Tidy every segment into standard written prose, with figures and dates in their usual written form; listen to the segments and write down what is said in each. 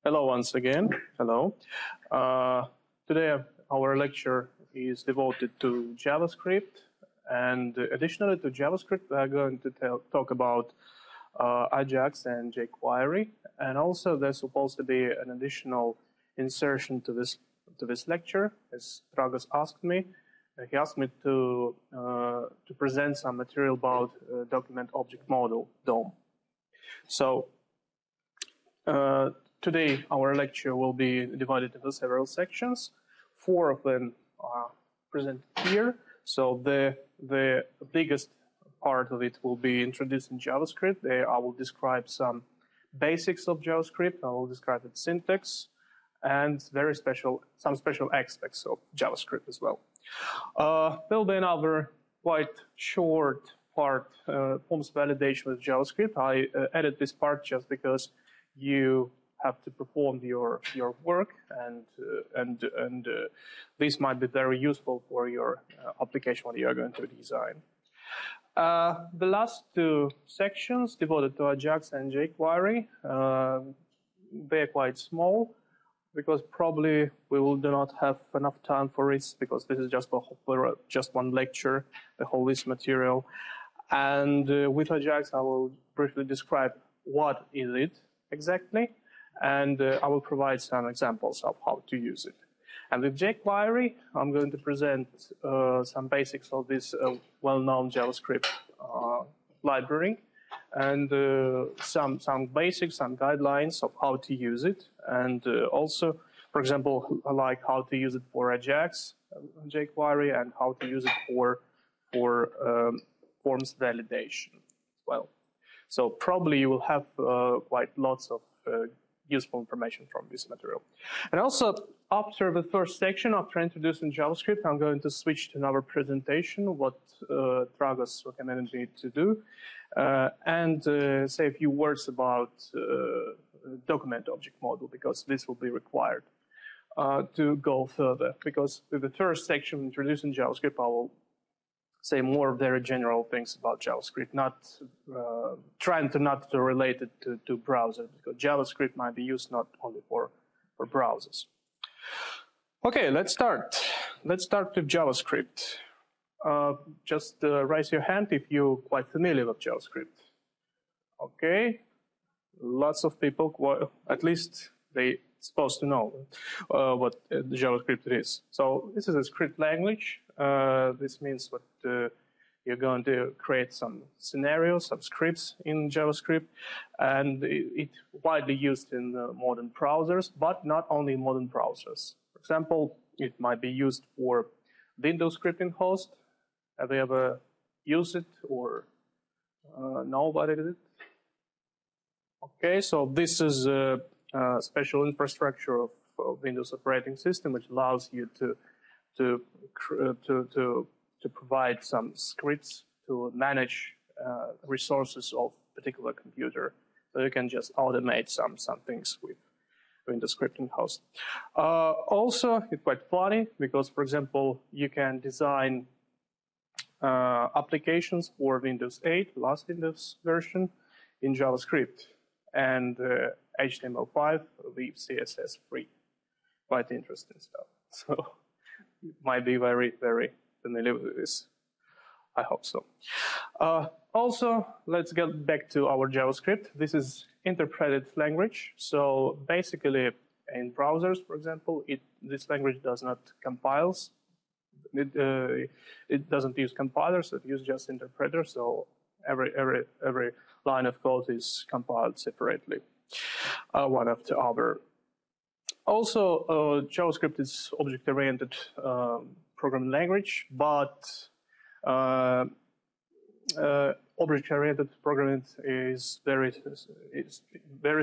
Hello once again. Hello. Today our lecture is devoted to JavaScript, and additionally to JavaScript we are going to talk about Ajax and jQuery, and also there's supposed to be an additional insertion to this lecture, as Dragos asked me. He asked me to present some material about document object model DOM. So today our lecture will be divided into several sections. 4 of them are presented here. So the biggest part of it will be introduced in JavaScript. There I will describe some basics of JavaScript. I will describe its syntax and some special aspects of JavaScript as well. There will be another quite short part, forms validation with JavaScript. I added this part just because you have to perform your work, and this might be very useful for your application when you are going to design. The last 2 sections devoted to Ajax and jQuery, they're quite small, because probably we do not have enough time for it, because this is just one lecture, the whole list material. And with Ajax, I will briefly describe what is it exactly, and I will provide some examples of how to use it. And with jQuery, I'm going to present some basics of this well-known JavaScript library, and some basics, some guidelines of how to use it, and also, for example, like how to use it for Ajax, jQuery, and how to use it for forms validation as well. So probably you will have quite lots of useful information from this material. And also, after the first section, after introducing JavaScript, I'm going to switch to another presentation, what Dragos recommended me to do, and say a few words about document object model, because this will be required to go further. Because with the first section, introducing JavaScript, I will say more very general things about JavaScript, not trying not to relate it to browsers, because JavaScript might be used not only for browsers. Okay, let's start. Let's start with JavaScript. Just raise your hand if you're quite familiar with JavaScript. Okay, lots of people, at least they're supposed to know what JavaScript is. So this is a script language. This means what you're going to create some scenarios, some scripts in JavaScript, and it's widely used in modern browsers, but not only in modern browsers. For example, it might be used for Windows scripting host. Have you ever used it or know about it? Okay, so this is a special infrastructure of Windows operating system, which allows you to provide some scripts to manage resources of particular computer. So you can just automate some things with Windows scripting host. Also, it's quite funny because, for example, you can design applications for Windows 8, last Windows version, in JavaScript, and HTML5 with CSS free. Quite interesting stuff. So you might be very, very familiar with this. I hope so. Also, let's get back to our JavaScript. This is interpreted language. So basically, in browsers, for example, this language does not compile. It doesn't use compilers. It uses just interpreters. So every line of code is compiled separately, one after the other. Also, JavaScript is object-oriented programming language, but object-oriented programming is very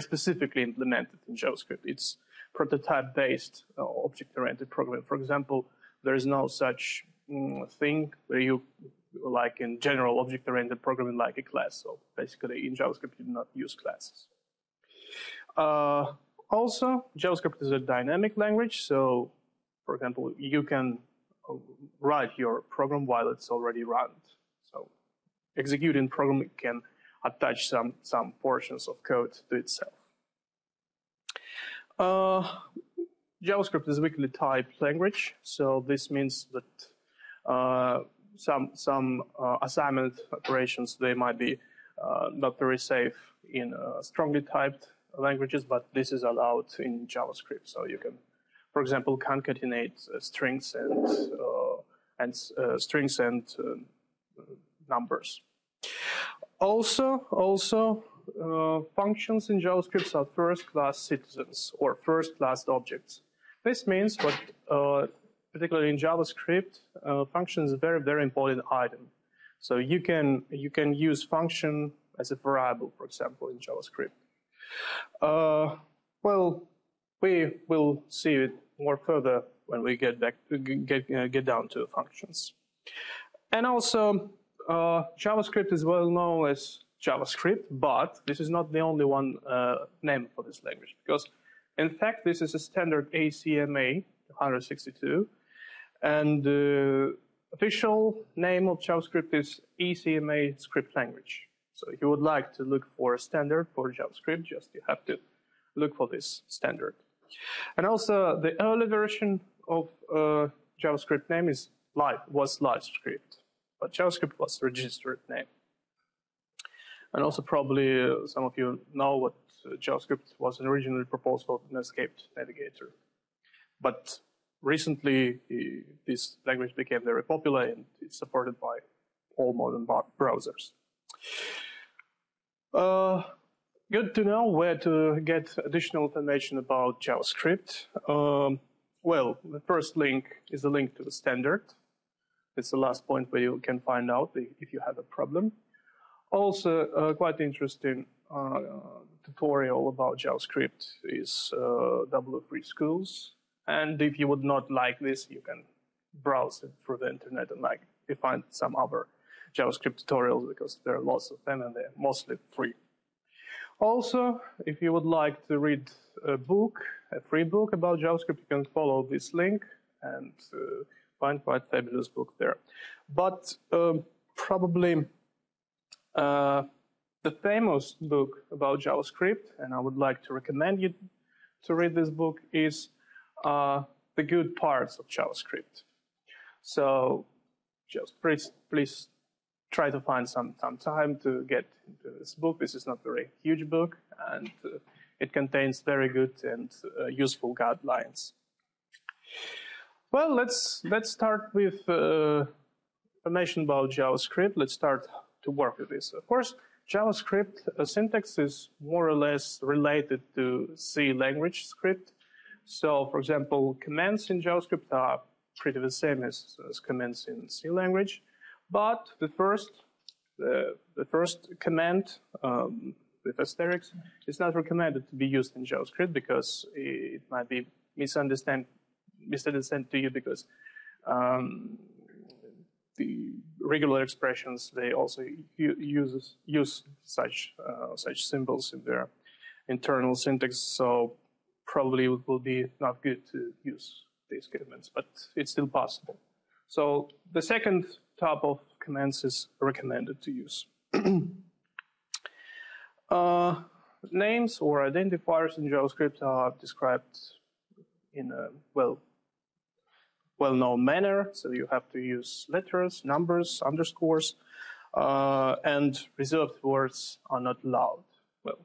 specifically implemented in JavaScript. It's prototype-based object-oriented programming. For example, there is no such thing where you, like in general object-oriented programming, like a class. So basically, in JavaScript, you do not use classes. Also, JavaScript is a dynamic language. So, for example, you can write your program while it's already run. So executing program can attach some portions of code to itself. JavaScript is a weakly typed language, so this means that some assignment operations, they might be not very safe in strongly typed languages, but this is allowed in JavaScript. So you can, for example, concatenate strings and numbers. Also, functions in JavaScript are first-class citizens or first-class objects. This means what, particularly in JavaScript, function is a very, very important item. So you can use function as a variable, for example, in JavaScript. Well, we will see it more further when we get down to functions. And also, JavaScript is well known as JavaScript, but this is not the only one name for this language, because in fact this is a standard ACMA 162, and the official name of JavaScript is ECMA script language. So if you would like to look for a standard for JavaScript, just you have to look for this standard. And also the early version of JavaScript name was LiveScript, but JavaScript was registered name. And also probably some of you know what JavaScript was originally proposed for Netscape Navigator. But recently this language became very popular and it's supported by all modern browsers. Good to know where to get additional information about JavaScript. Well, the first link is a link to the standard. It's the last point where you can find out if you have a problem. Also, quite interesting tutorial about JavaScript is W3 Schools. And if you would not like this, you can browse it through the internet and you find some other JavaScript tutorials, because there are lots of them and they're mostly free. Also, if you would like to read a free book about JavaScript, you can follow this link and find quite a fabulous book there. But probably the famous book about JavaScript, and I would like to recommend you to read this book, is The Good Parts of JavaScript. So just please try to find some time to get into this book. This is not a very huge book, and it contains very good and useful guidelines. Well, let's start with information about JavaScript. Let's start to work with this. Of course, JavaScript syntax is more or less related to C language script. So, for example, commands in JavaScript are pretty the same as commands in C language. But the first command with asterisk is not recommended to be used in JavaScript, because it might be misunderstood to you, because the regular expressions, they also use such symbols in their internal syntax. So probably it will be not good to use these commands, but it's still possible. So the second type of commands is recommended to use. Names or identifiers in JavaScript are described in a well-known manner. So you have to use letters, numbers, underscores, and reserved words are not allowed. Well,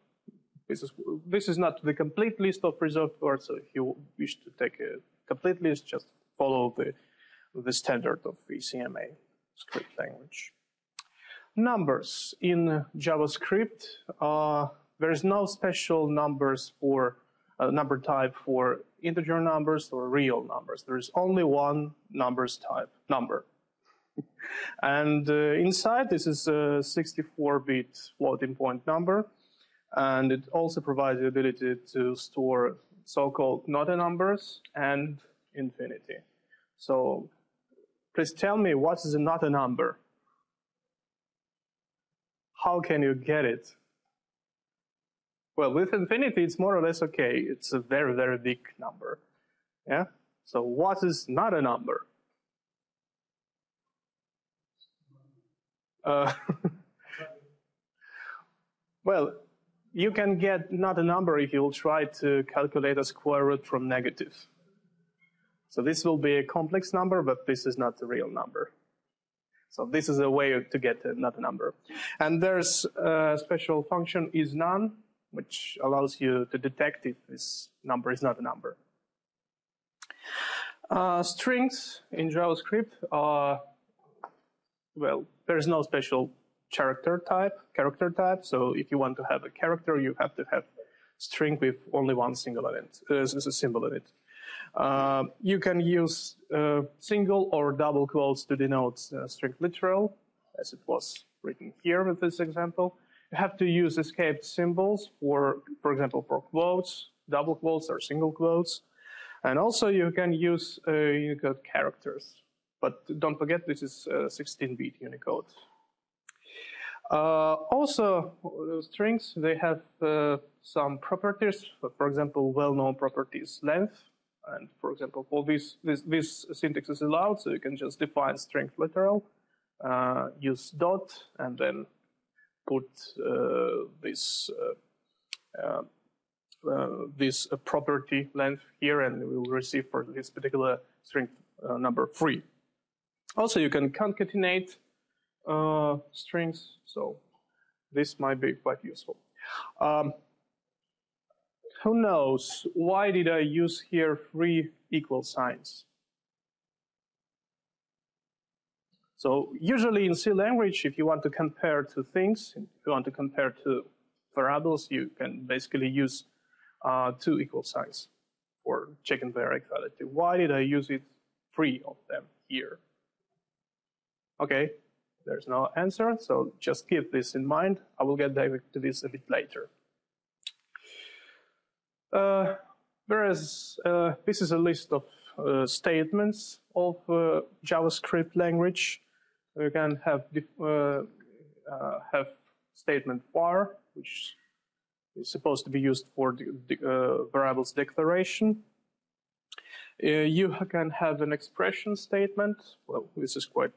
this is not the complete list of reserved words. So if you wish to take a complete list, just follow the standard of ECMA script language. Numbers in JavaScript, there is no special numbers for number type for integer numbers or real numbers. There is only one numbers type, number. And inside, this is a 64-bit floating point number, and it also provides the ability to store so-called not numbers and infinity. So please tell me, what is not a number? How can you get it? Well, with infinity, it's more or less okay. It's a very, very big number. Yeah? So what is not a number? Well, you can get not a number if you'll try to calculate a square root from negative. So this will be a complex number, but this is not a real number. So this is a way to get not a number. And there's a special function isNone, which allows you to detect if this number is not a number. Strings in JavaScript are, well, there's no special character type. So if you want to have a character, you have to have string with only one single symbol in it. You can use single or double quotes to denote string literal, as it was written here with this example. You have to use escaped symbols for example, for quotes, double quotes or single quotes. And also you can use Unicode characters. But don't forget, this is 16-bit Unicode. Also, strings, they have some properties. For example, well-known properties, length. And for example, for this syntax is allowed, so you can just define string literal, use dot, and then put this property length here, and we will receive for this particular string number 3. Also, you can concatenate strings, so this might be quite useful. Who knows, why did I use here 3 equal signs? So usually in C language, if you want to compare two things, if you want to compare two variables, you can basically use 2 equal signs for checking their equality. Why did I use 3 of them here? Okay, there's no answer, so just keep this in mind. I will get back to this a bit later. Whereas this is a list of statements of JavaScript language. You can have statement var, which is supposed to be used for the variable's declaration. You can have an expression statement. Well, this is quite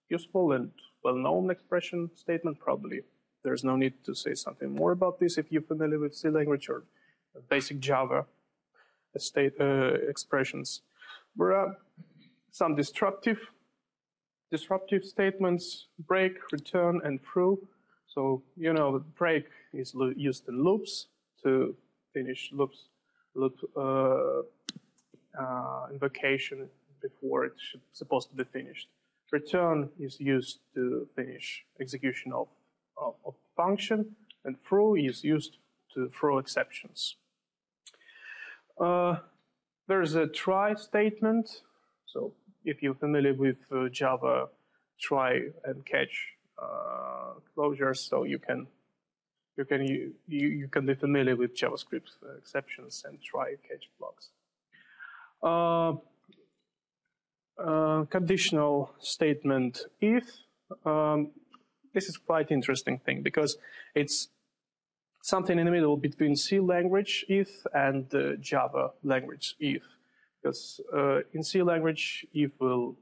useful and well-known expression statement. Probably there's no need to say something more about this if you're familiar with C language or basic Java expressions. There are some disruptive statements, break, return, and through. So, you know, break is used in loops to finish loop invocation before it's supposed to be finished. Return is used to finish execution of function, and through is used to throw exceptions. There's a try statement. So if you're familiar with Java try and catch closures, so you can be familiar with JavaScript exceptions and try catch blocks. Conditional statement if. This is quite interesting thing because it's something in the middle between C language if and Java language if. Because in C language, if will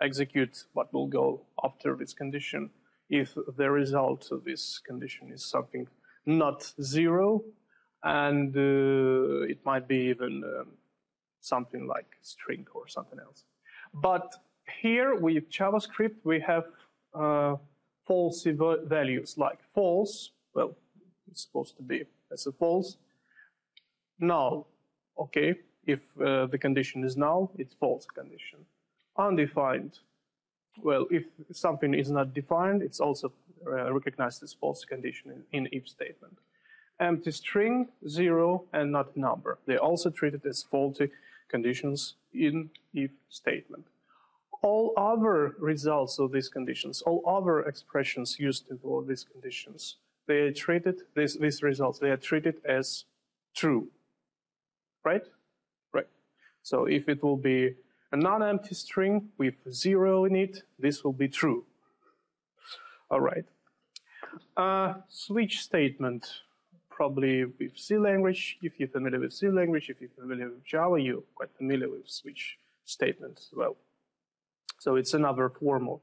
execute what will go after this condition if the result of this condition is something not 0, and it might be even something like string or something else. But here with JavaScript, we have false values like false. Well, it's supposed to be as a false. Null, okay. If the condition is null, it's false condition. Undefined, well, if something is not defined, it's also recognized as false condition in if statement. Empty string, 0, and not number. They're also treated as faulty conditions in if statement. All other results of these conditions, all other expressions used for these conditions, they are treated, these results, they are treated as true, right? Right. So if it will be a non-empty string with 0 in it, this will be true. All right. Switch statement, probably with C language. If you're familiar with C language, if you're familiar with Java, you're quite familiar with switch statement as well. So it's another form of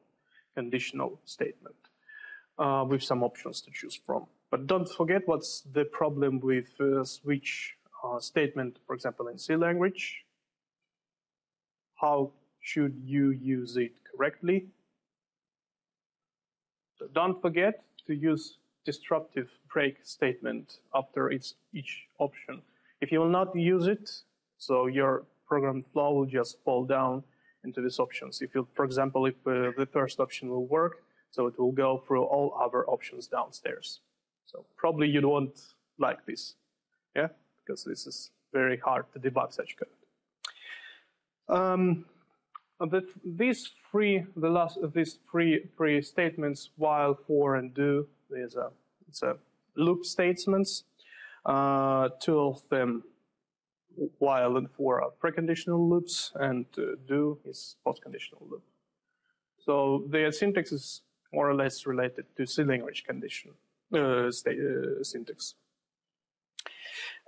conditional statement with some options to choose from. But don't forget what's the problem with switch statement, for example, in C language. How should you use it correctly? So don't forget to use disruptive break statement after each option. If you will not use it, so your program flow will just fall down into these options. If you, for example, if the first option will work, so it will go through all other options downstairs. So probably you don't like this, yeah, because this is very hard to debug such code. These three statements, while, for, and do, it's a loop statements. Two of them, while and for, are preconditional loops, and do is postconditional loop. So their syntax is more or less related to C language condition syntax.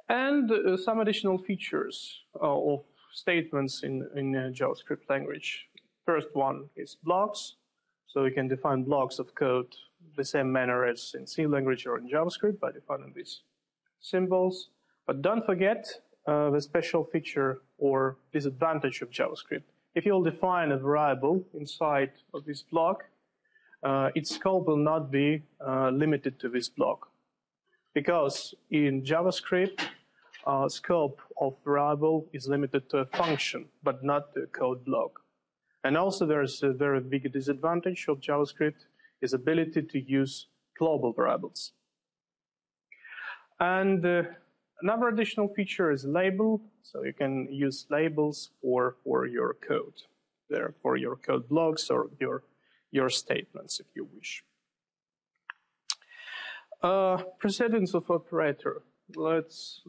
And some additional features of statements in JavaScript language. First one is blocks. So you can define blocks of code the same manner as in C language or in JavaScript by defining these symbols. But don't forget the special feature or disadvantage of JavaScript. If you'll define a variable inside of this block, its scope will not be limited to this block. Because in JavaScript, scope of variable is limited to a function, but not to a code block. And also there's a very big disadvantage of JavaScript is ability to use global variables. And another additional feature is label. So you can use labels for your code, for your code blocks or your statements if you wish. Precedence of operator. Let's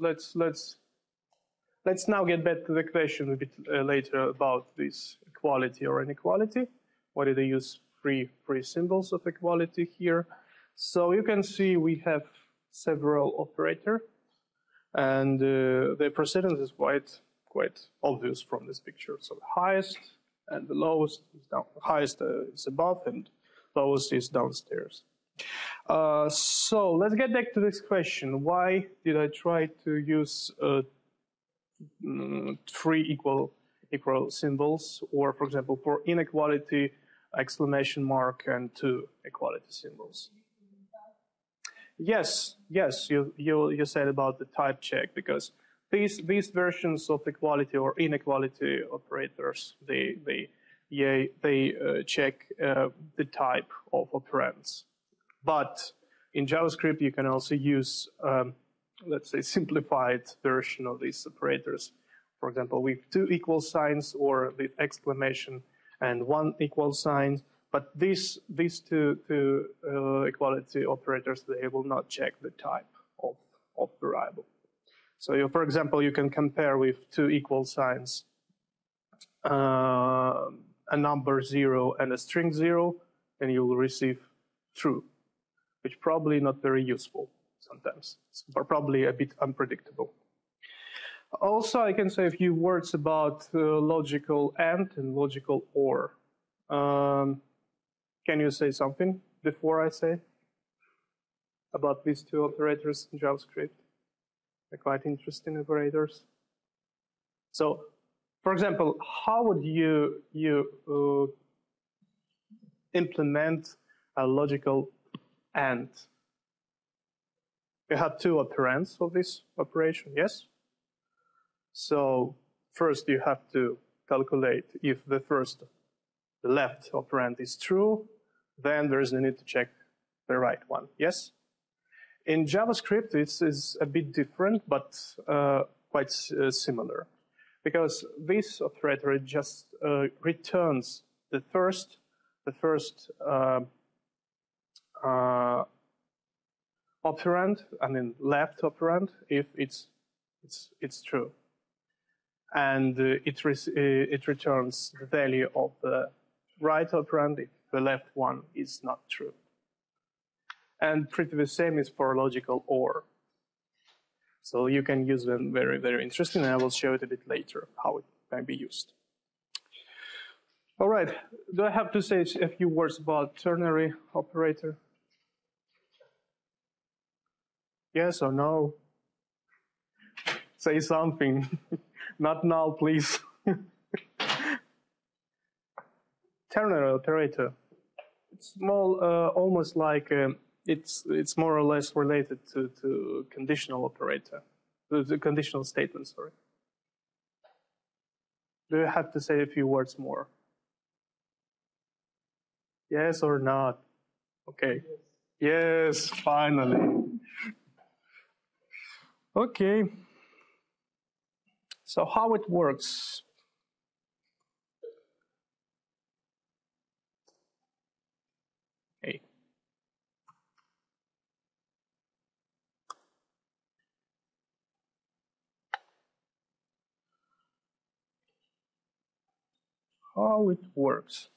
now get back to the question a bit later about this equality or inequality. Why do they use three symbols of equality here? So you can see we have several operators, and the precedence is quite obvious from this picture. So the highest and the lowest is down. Highest is above, and lowest is downstairs. So let's get back to this question. Why did I try to use three equal symbols, or for example, for inequality, exclamation mark, and two equality symbols? Yes, you said about the type check, because these versions of equality or inequality operators, they check the type of operands. But in JavaScript, you can also use, let's say, simplified version of these operators. For example, with two equal signs or with exclamation and one equal sign. But these two equality operators, they will not check the type of variable. So, for example, you can compare with two equal signs, a number 0 and a string 0, and you will receive true, which probably not very useful sometimes. It's probably a bit unpredictable. Also, I can say a few words about logical AND and logical OR. Can you say something before I say about these two operators in JavaScript? They're quite interesting operators. So, for example, how would you implement a logical AND? You have two operands of this operation, yes? So first you have to calculate if the left operand is true, then there is no need to check the right one, yes? In JavaScript, it is a bit different, but quite similar, because this operator just returns the first operand, I mean left operand, if it's true, and it returns the value of the right operand if the left one is not true. And pretty the same is for logical OR. So you can use them very, very interesting, and I will show it a bit later how it can be used. All right, do I have to say a few words about ternary operator? Yes or no? Say something. Not now, please. Ternary operator. It's more, almost like it's more or less related to conditional operator, the conditional statement. Sorry. Do you have to say a few words more? Yes or not? Okay. Yes, finally. Okay. So how it works? Okay. How it works?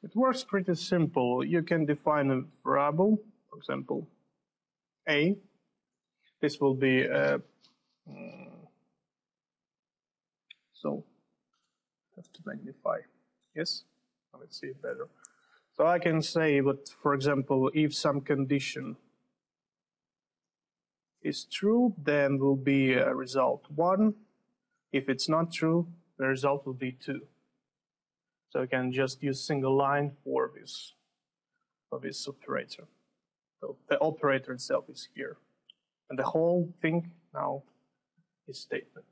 It works pretty simple. You can define a variable, for example, a. This will be so have to magnify. Yes, let's see it better. So I can say that, for example, if some condition is true, then will be result 1. If it's not true, the result will be 2. So I can just use single line for this operator. So the operator itself is here. And the whole thing now is statement.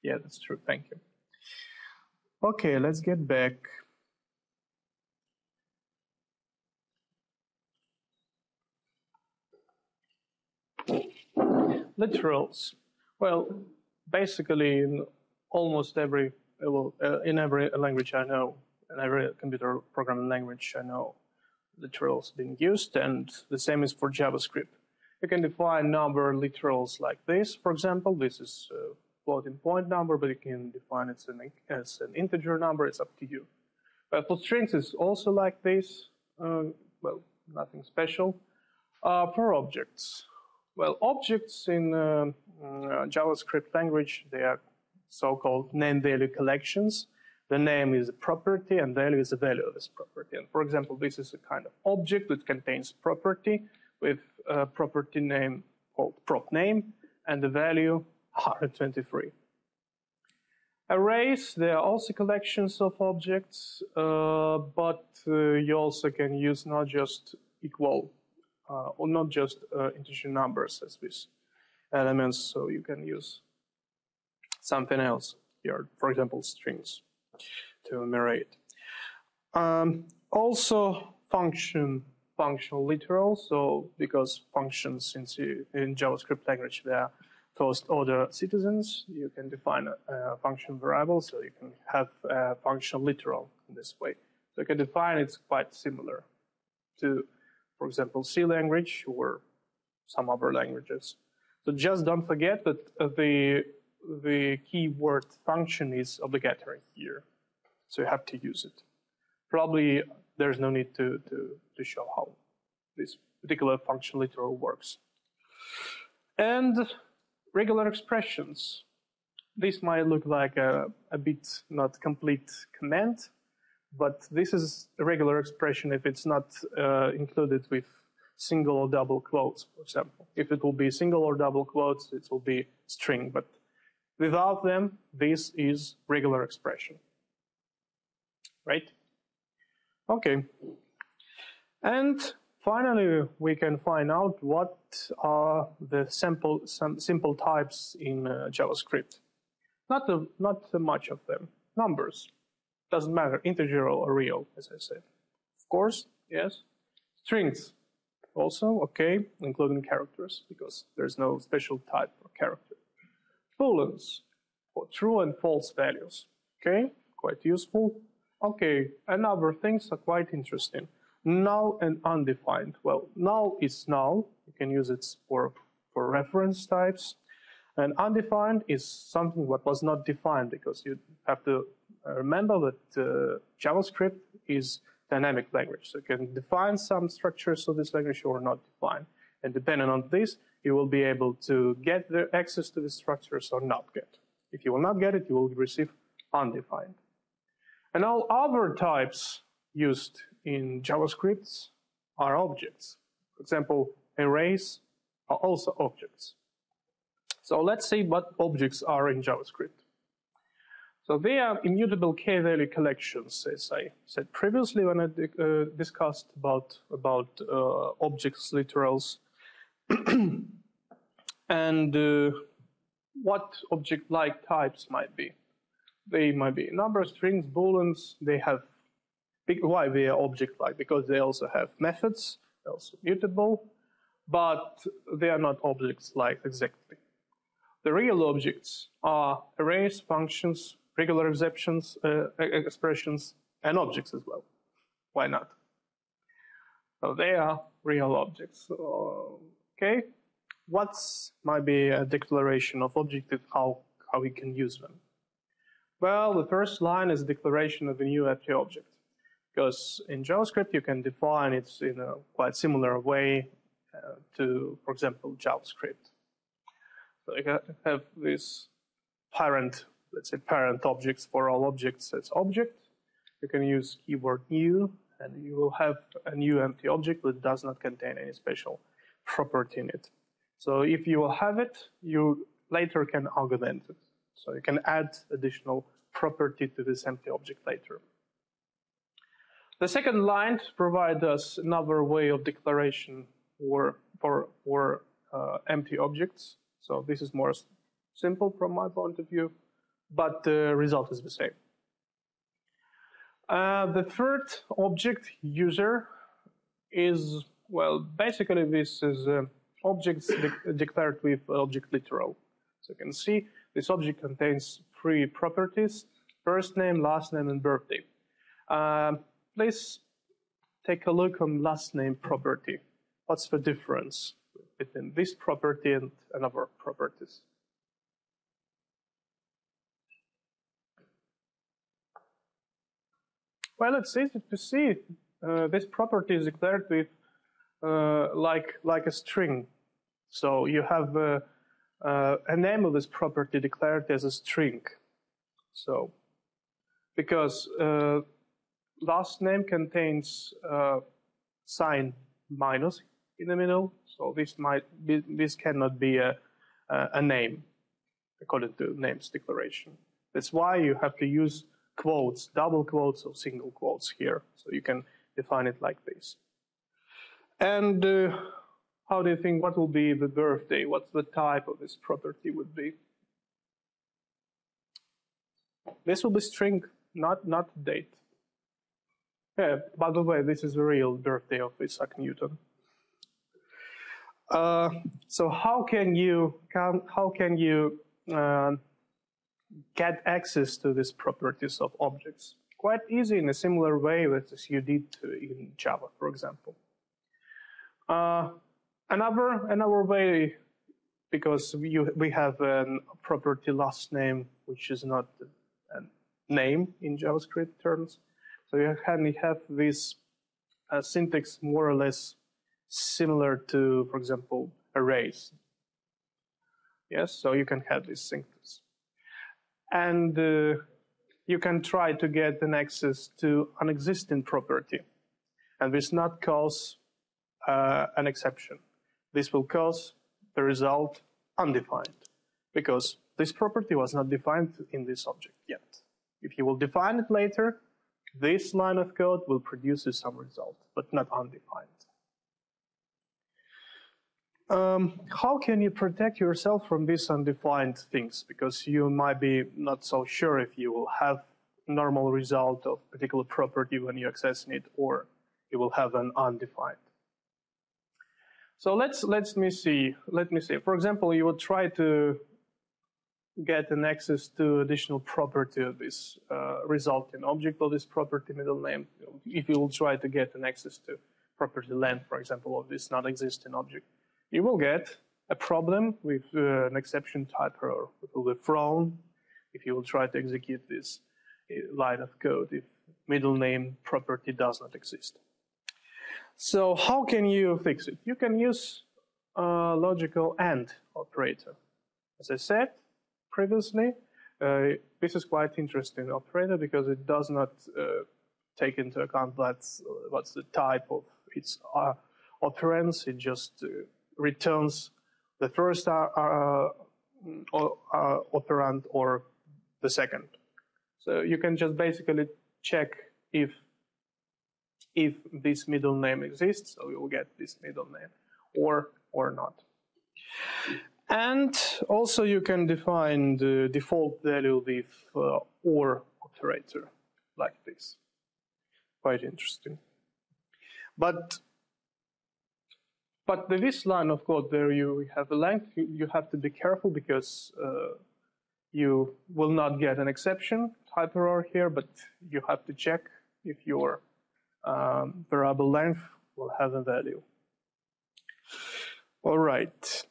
Yeah, that's true. Thank you. Okay, let's get back. Literals. Well, basically in almost every, in every language I know, in every computer programming language I know, literals being used, and the same is for JavaScript. You can define number literals like this. For example, this is a floating point number, but you can define it as an integer number. It's up to you. For strings, it's also like this. Well, nothing special. For objects, well, objects in JavaScript language, they are so-called name-value collections. The name is a property, and value is the value of this property. And for example, this is a kind of object that contains property with a property name called prop name, and the value 123. Arrays, they are also collections of objects, but you also can use not just equal or not just integer numbers as these elements, so you can use something else here, for example, strings to enumerate. Also functional literal, so because functions in JavaScript language, they are first-order citizens, you can define a function variable, so you can have a functional literal in this way. So you can define it's quite similar to, for example, C language or some other languages. So just don't forget that the keyword function is obligatory here. So you have to use it. Probably there's no need to show how this particular function literal works. And regular expressions. This might look like a bit not complete command, but this is a regular expression if it's not included with single or double quotes, for example. If it will be single or double quotes, it will be string, but without them, this is regular expression. Right? Okay. And finally, we can find out what are the simple types in JavaScript. Not much of them. Numbers. Doesn't matter, integer or real, as I said. Of course, yes. Strings. Also, okay, including characters, because there's no special type for character. Booleans, for true and false values. Okay, quite useful. Okay, and other things are quite interesting. Null and undefined. Well, null is null. You can use it for reference types. And undefined is something what was not defined, because you have to remember that JavaScript is dynamic language. So you can define some structures of this language or not define. And depending on this, you will be able to get the access to the structures or not get. If you will not get it, you will receive undefined. And all other types used in JavaScript are objects. For example, arrays are also objects. So let's see what objects are in JavaScript. So they are immutable key-value collections, as I said previously when I discussed about objects literals. And what object-like types might be? They might be numbers, strings, booleans. They have why they are object-like? Because they also have methods, they're also mutable, but they are not objects-like exactly. The real objects are arrays, functions, regular expressions, and objects as well. Why not? So they are real objects. Okay, what might be a declaration of object and how we can use them? Well, the first line is a declaration of a new empty object. Because in JavaScript, you can define it in a quite similar way to, for example, JavaScript. So you have this parent, let's say parent objects for all objects as object. You can use keyword new, and you will have a new empty object that does not contain any special property in it. So if you will have it, you later can augment it. So you can add additional property to this empty object later. The second line provides us another way of declaration for empty objects. So this is more simple from my point of view, but the result is the same. The third object, user, is, well, basically this is objects declared with object literal. So you can see this object contains three properties: first name, last name, and birthday. Please take a look on last name property. What's the difference between this property and other properties? Well, it's easy to see. This property is declared with like a string. So you have a name of this property declared as a string. So because last name contains sign minus in the middle, so this cannot be a name according to names declaration. That's why you have to use quotes, double quotes or single quotes here, so you can define it like this. And how do you think, what will be the birthday? What's the type of this property would be? This will be string, not date. Yeah, by the way, this is the real birthday of Isaac Newton. So how can you get access to these properties of objects? Quite easy, in a similar way as you did in Java, for example. Another way, because we have a property last name, which is not a name in JavaScript terms. So you can have this syntax more or less similar to, for example, arrays. Yes, so you can have this syntax. And you can try to get an access to an existing property. And this not cause an exception. This will cause the result undefined, because this property was not defined in this object yet. If you will define it later, this line of code will produce some result, but not undefined. How can you protect yourself from these undefined things? Because you might be not so sure if you will have normal result of particular property when you accessing it, or you will have an undefined. So let me see. For example, you would try to get an access to additional property of this resulting object of this property middle name. If you will try to get an access to property length, for example, of this not existing object, you will get a problem with an exception type error. It will be thrown if you will try to execute this line of code if middle name property does not exist. So how can you fix it? You can use a logical AND operator. As I said previously, this is quite interesting operator because it does not take into account what's the type of its operands. It just returns the first operand or the second. So you can just basically check if this middle name exists, so you will get this middle name, or not. And also you can define the default value with or operator, like this. Quite interesting. But this line of code, there you have a length. You have to be careful because you will not get an exception type error here, but you have to check if your variable length will have a value. All right.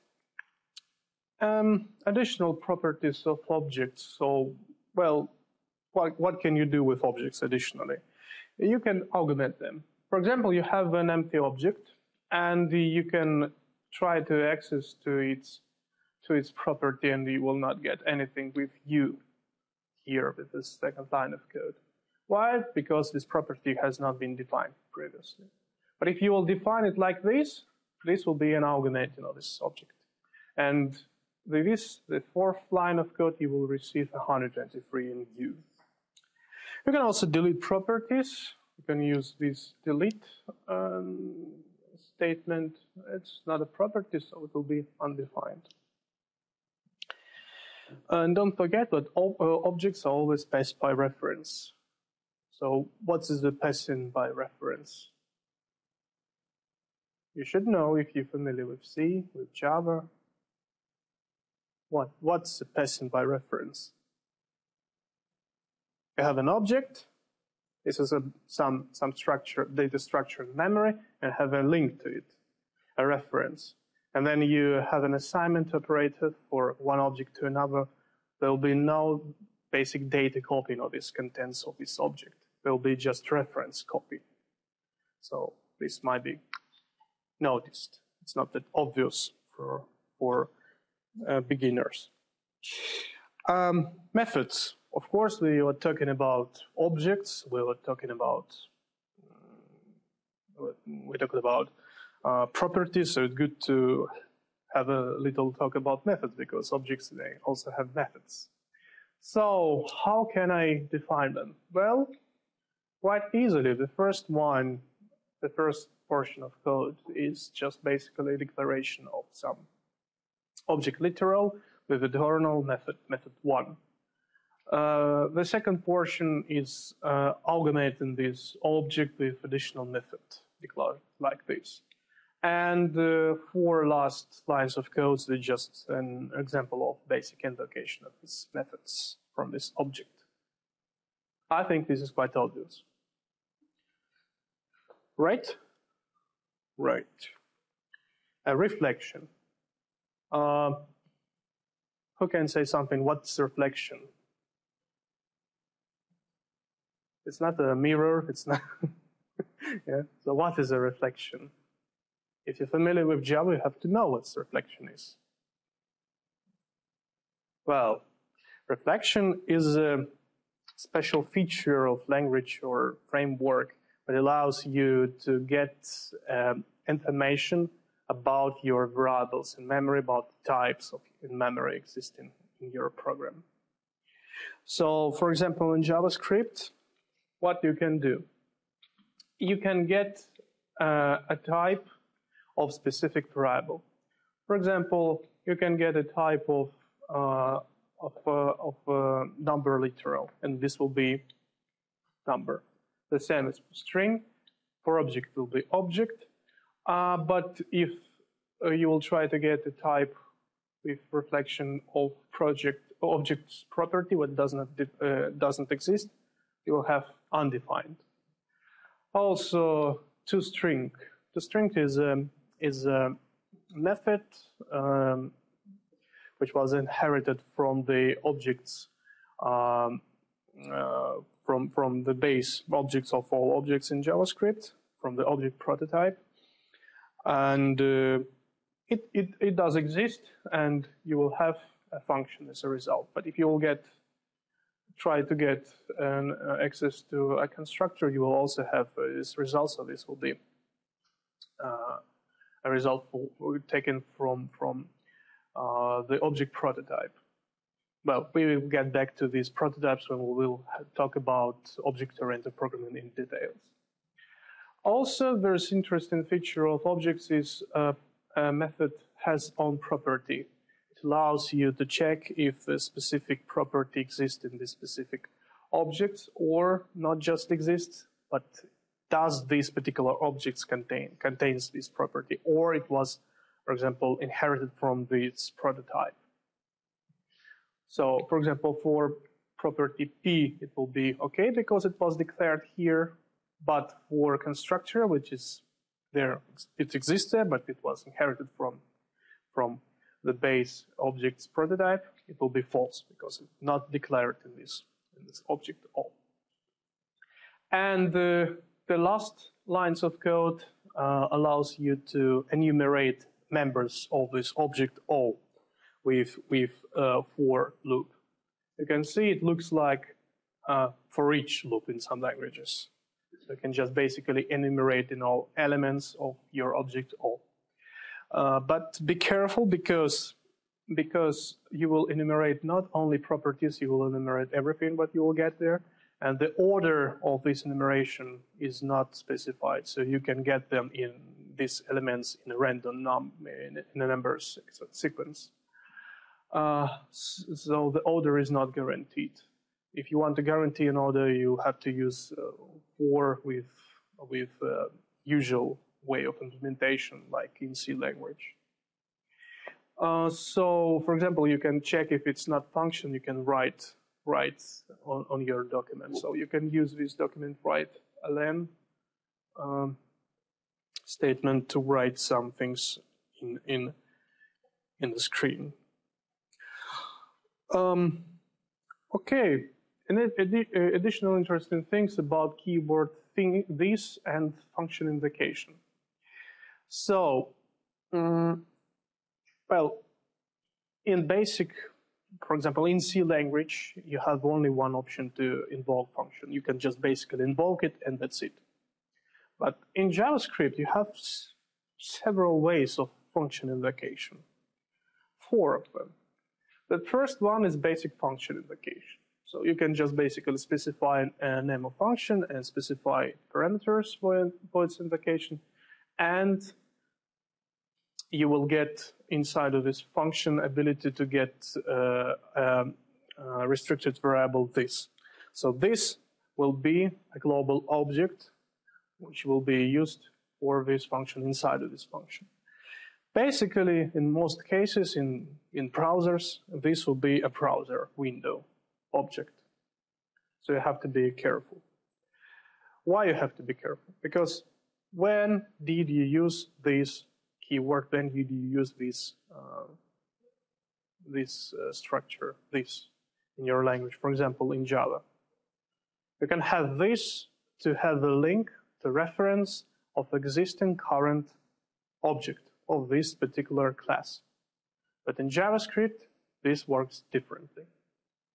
Additional properties of objects. So, well, what can you do with objects additionally? You can augment them. For example, you have an empty object, and you can try to access to its property, and you will not get anything with you here with this second line of code. Why? Because this property has not been defined previously. But if you will define it like this will be an augmenting of this object. And with this, the fourth line of code, you will receive 123 in view. You can also delete properties. You can use this delete statement. It's not a property, so it will be undefined. And don't forget that objects are always passed by reference. So what is the passing by reference? You should know if you're familiar with C, with Java. What's the passing by reference? You have an object. This is some structure, data structure in memory, and have a link to it, a reference. And then you have an assignment operator for one object to another. There will be no basic data copying of its contents of this object. There will be just reference copy. So this might be noticed. It's not that obvious for beginners. Methods. Of course, we were talking about objects. We were talking about properties. So it's good to have a little talk about methods because objects, they also have methods. So how can I define them? Well, quite easily. The first portion of code is just basically a declaration of some object literal with a journal method 1. The second portion is augmenting this object with additional method declared like this. And the 4 last lines of code are just an example of basic invocation of these methods from this object. I think this is quite obvious. Right? Right. A reflection. Who can say something? What's reflection? It's not a mirror. It's not. Yeah. So what is a reflection? If you're familiar with Java, you have to know what reflection is. Well, reflection is a special feature of language or framework that allows you to get information about your variables in memory, about the types of in memory existing in your program. So, for example, in JavaScript, what you can do? You can get a type of specific variable. For example, you can get a type of number literal, and this will be number. The same as string. For object, it will be object. But if you will try to get a type with reflection of object's property, what doesn't exist, you will have undefined. Also, toString. ToString is a method which was inherited from the objects from the base objects of all objects in JavaScript, from the object prototype, and it does exist, and you will have a function as a result. But if you will try to get access to a constructor, you will also have this result. So this will be a result taken from the object prototype. Well, we will get back to these prototypes when we will talk about object-oriented programming in details. Also, there's interesting feature of objects is a method has own property. It allows you to check if a specific property exists in this specific object, or not just exists, but does these particular objects contains this property, or it was, for example, inherited from this prototype. So, for example, for property P, it will be okay because it was declared here, but for constructor, which is there, it existed, but it was inherited from the base object's prototype, it will be false because it's not declared in this object all. And the last lines of code allows you to enumerate members of this object O with for loop. You can see it looks like for each loop in some languages. So you can just basically enumerate in all elements of your object O. But be careful because you will enumerate not only properties, you will enumerate everything what you will get there, and the order of this enumeration is not specified. So you can get them in these elements in a random in a numbers sequence. So the order is not guaranteed. If you want to guarantee an order, you have to use for with usual way of implementation, like in C language. So, for example, you can check if it's not function, you can write on your document. So you can use this document write ln statement to write some things in the screen. Okay, and additional interesting things about keyword this and function invocation. So, well, in basic, for example, in C language, you have only one option to invoke function. You can just basically invoke it and that's it. But in JavaScript, you have several ways of function invocation. 4 of them. The first one is basic function invocation. So you can just basically specify a name of function and specify parameters for its invocation, and you will get inside of this function ability to get restricted variable this. So this will be a global object which will be used for this function inside of this function. Basically, in most cases, in browsers, this will be a browser window object. So you have to be careful. Why you have to be careful? Because when did you use this keyword? When did you use this structure, this, in your language? For example, in Java, you can have this to have the link, the reference of existing current object of this particular class. But in JavaScript, this works differently.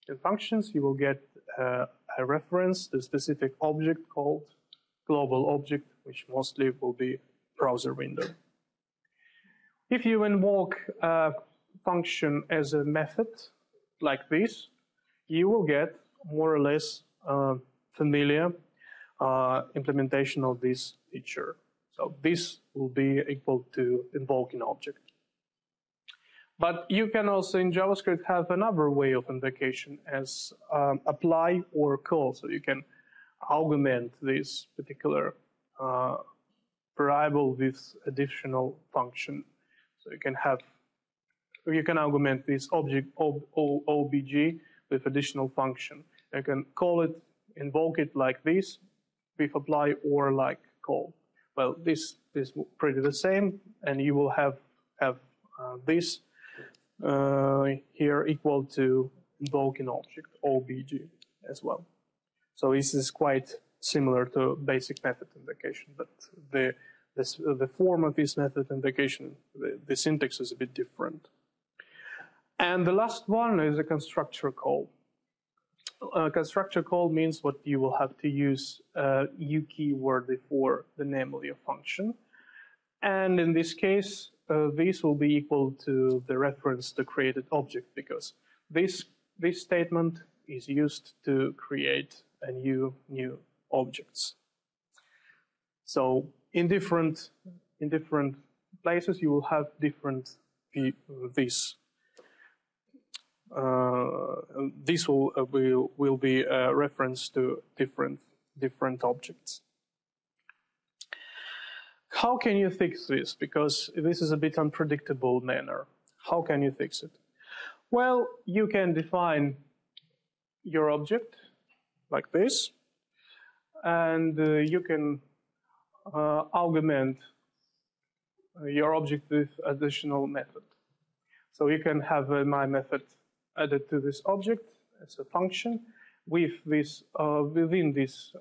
In functions, you will get a reference to a specific object called global object, which mostly will be browser window. If you invoke a function as a method like this, you will get more or less familiar implementation of this feature. So this will be equal to invoking object. But you can also in JavaScript have another way of invocation as apply or call. So you can augment this particular variable with additional function. So you can augment this object obj with additional function. You can call it, invoke it like this with apply or like call. Well, this is pretty the same, and you will have this here equal to invoking object obj as well. So this is quite similar to basic method invocation, but the form of this method invocation, the syntax is a bit different. And the last one is a constructor call. A constructor call means what you will have to use u keyword before the name of your function. And in this case, this will be equal to the reference to created object, because this statement is used to create a new objects. So in different places you will have different this. This will be a reference to different objects. How can you fix this? Because this is a bit unpredictable manner. How can you fix it? Well, you can define your object like this, and you can augment your object with additional method. So you can have my method added to this object as a function. With this, within this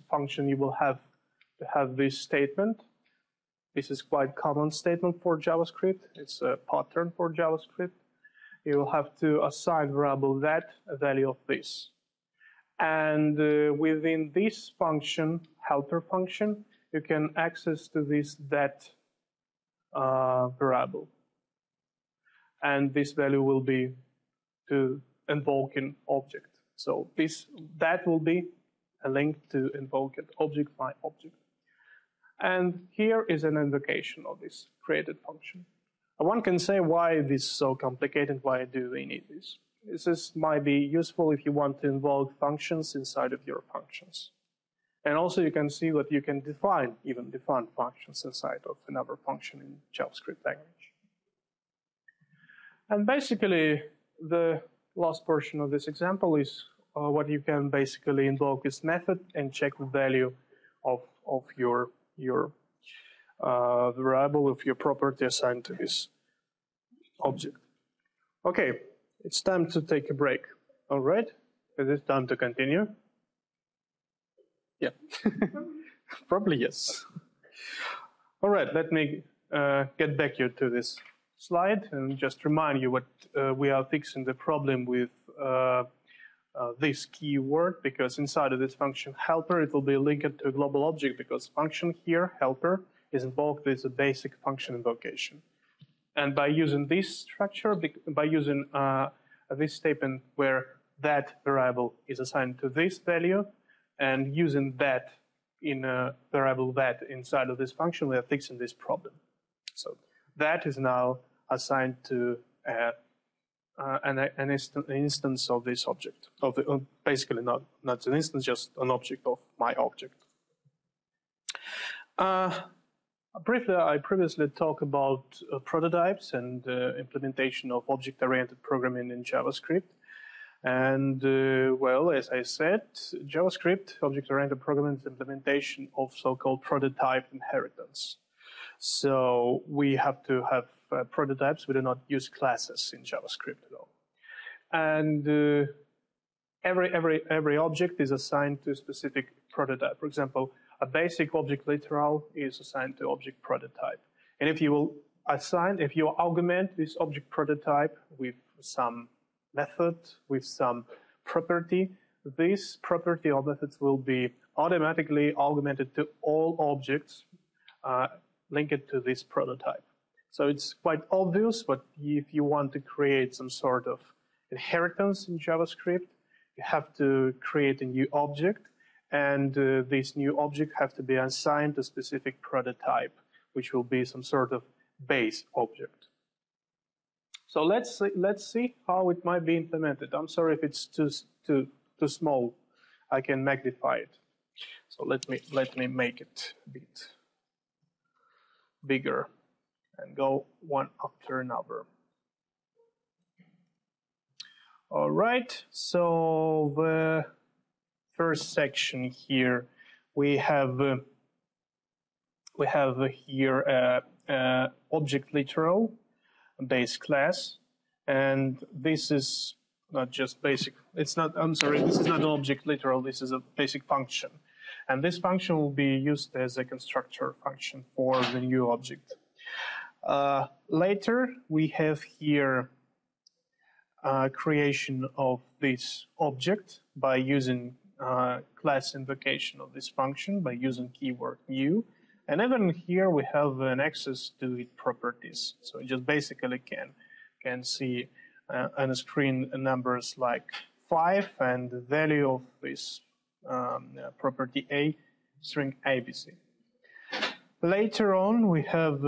function, you will have to have this statement. This is quite common statement for JavaScript. It's a pattern for JavaScript. You will have to assign variable that a value of this. And within this function, helper function, you can access to this that variable. And this value will be to invoke an object. So that will be a link to invoke an object by object. And here is an invocation of this created function. One can say, why this is so complicated? Why do we need this? This might be useful if you want to invoke functions inside of your functions. And also you can see that you can even define functions inside of another function in JavaScript language. And basically, the last portion of this example is what you can basically invoke this method and check the value of your variable, of your property assigned to this object. Okay, it's time to take a break. All right, is it time to continue? Yeah, probably yes. All right, let me get back here to this slide and just remind you what we are fixing the problem with this keyword, because inside of this function helper, it will be linked to a global object, because function here, helper, is invoked with a basic function invocation. And by using this structure, by using this statement where that variable is assigned to this value, and using that in a variable that inside of this function, we are fixing this problem. So that is now assigned to an instance of this object, basically not an instance, just an object of my object. Briefly, I previously talked about prototypes and implementation of object-oriented programming in JavaScript. And well, as I said, JavaScript, object-oriented programming, is implementation of so-called prototype inheritance. So we have to have prototypes. We do not use classes in JavaScript at all. And every object is assigned to a specific prototype. For example, a basic object literal is assigned to object prototype. And if you augment this object prototype with some method, with some property, this property or methods will be automatically augmented to all objects linked to this prototype. So it's quite obvious, but if you want to create some sort of inheritance in JavaScript, you have to create a new object, and this new object has to be assigned a specific prototype, which will be some sort of base object. So let's see how it might be implemented. I'm sorry if it's too small. I can magnify it. So let me make it a bit bigger and go one after another. All right. So the first section here, we have here object literal base class, and this is not just basic. It's not. I'm sorry. This is not an object literal. This is a basic function, and this function will be used as a constructor function for the new object. Later, we have here creation of this object by using class invocation of this function by using keyword new. And even here we have an access to its properties. So you just basically can see on the screen numbers like 5 and the value of this property A, string ABC. Later on, we have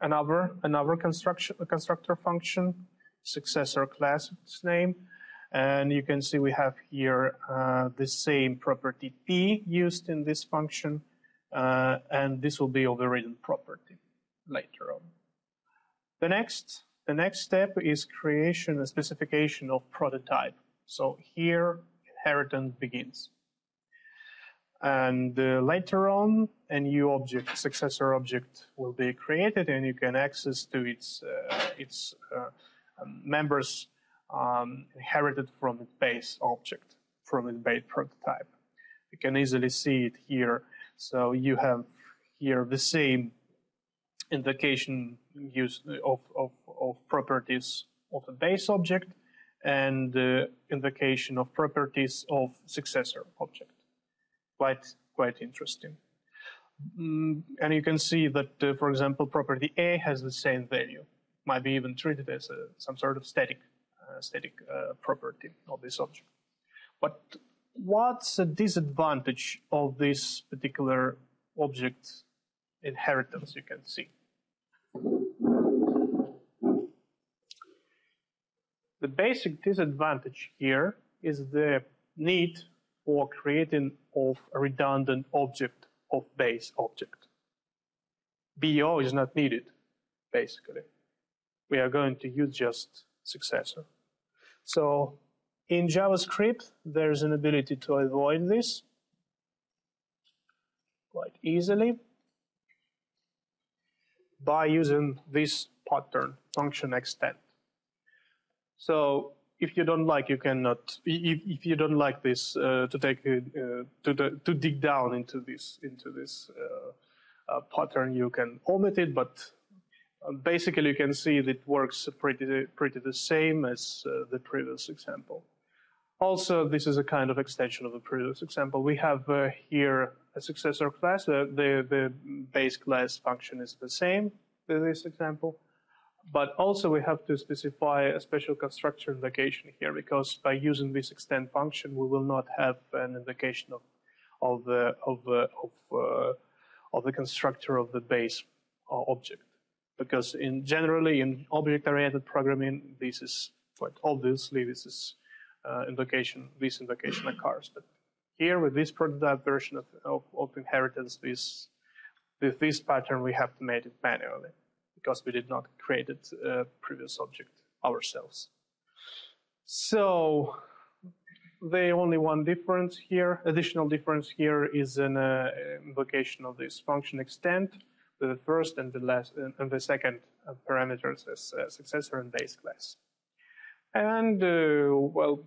another constructor function, successor class name, and you can see we have here the same property P used in this function, and this will be overridden property later on. The next step is creation and specification of prototype. So here inheritance begins. And later on, a new object, successor object, will be created, and you can access to its members inherited from its base object, from its base prototype. You can easily see it here. So you have here the same invocation use of properties of the base object and the invocation of properties of successor object. Quite interesting. And you can see that, for example, property A has the same value. Might be even treated as some sort of static property of this object. But what's the disadvantage of this particular object inheritance, you can see? The basic disadvantage here is the need for creating of a redundant object of base object. BO is not needed, basically. We are going to use just successor. So in JavaScript, there's an ability to avoid this quite easily by using this pattern, function extend. So if you don't like, you cannot. If you don't like this, to dig down into this pattern, you can omit it. But basically, you can see that it works pretty the same as the previous example. Also, this is a kind of extension of the previous example. We have here a successor class. The base class function is the same with this example. But also we have to specify a special constructor invocation here, because by using this extend function, we will not have an invocation of the constructor of the base object, because generally in object-oriented programming, this is quite obviously this is invocation. This invocation occurs, but here with this prototype version of inheritance, with this pattern, we have to make it manually, because we did not create a previous object ourselves. So the only one difference here, additional difference here, is an invocation of this function extend with the first and the last and the second parameters as successor and base class. And well,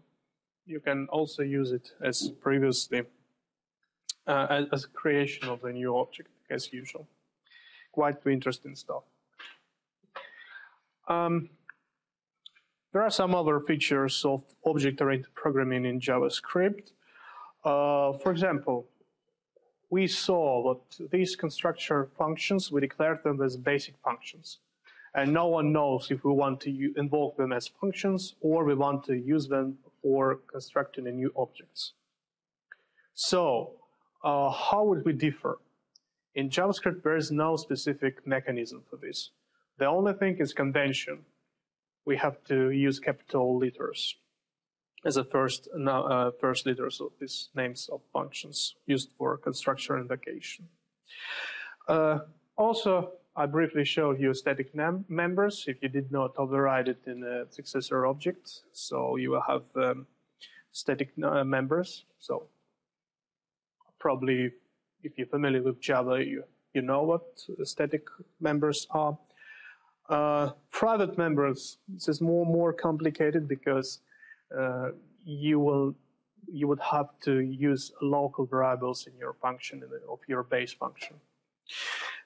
you can also use it as previously as creation of a new object as usual. Quite interesting stuff. There are some other features of object-oriented programming in JavaScript. For example, we saw that these constructor functions, we declared them as basic functions. And no one knows if we want to invoke them as functions or we want to use them for constructing new objects. So, how would we differ? In JavaScript, there is no specific mechanism for this. The only thing is convention. We have to use capital letters as the first letters of these names of functions used for constructor invocation. Also, I briefly showed you static members if you did not override it in a successor object. So you will have static members. So probably if you're familiar with Java, you know what static members are. Private members, this is more complicated because you would have to use local variables in your function, of your base function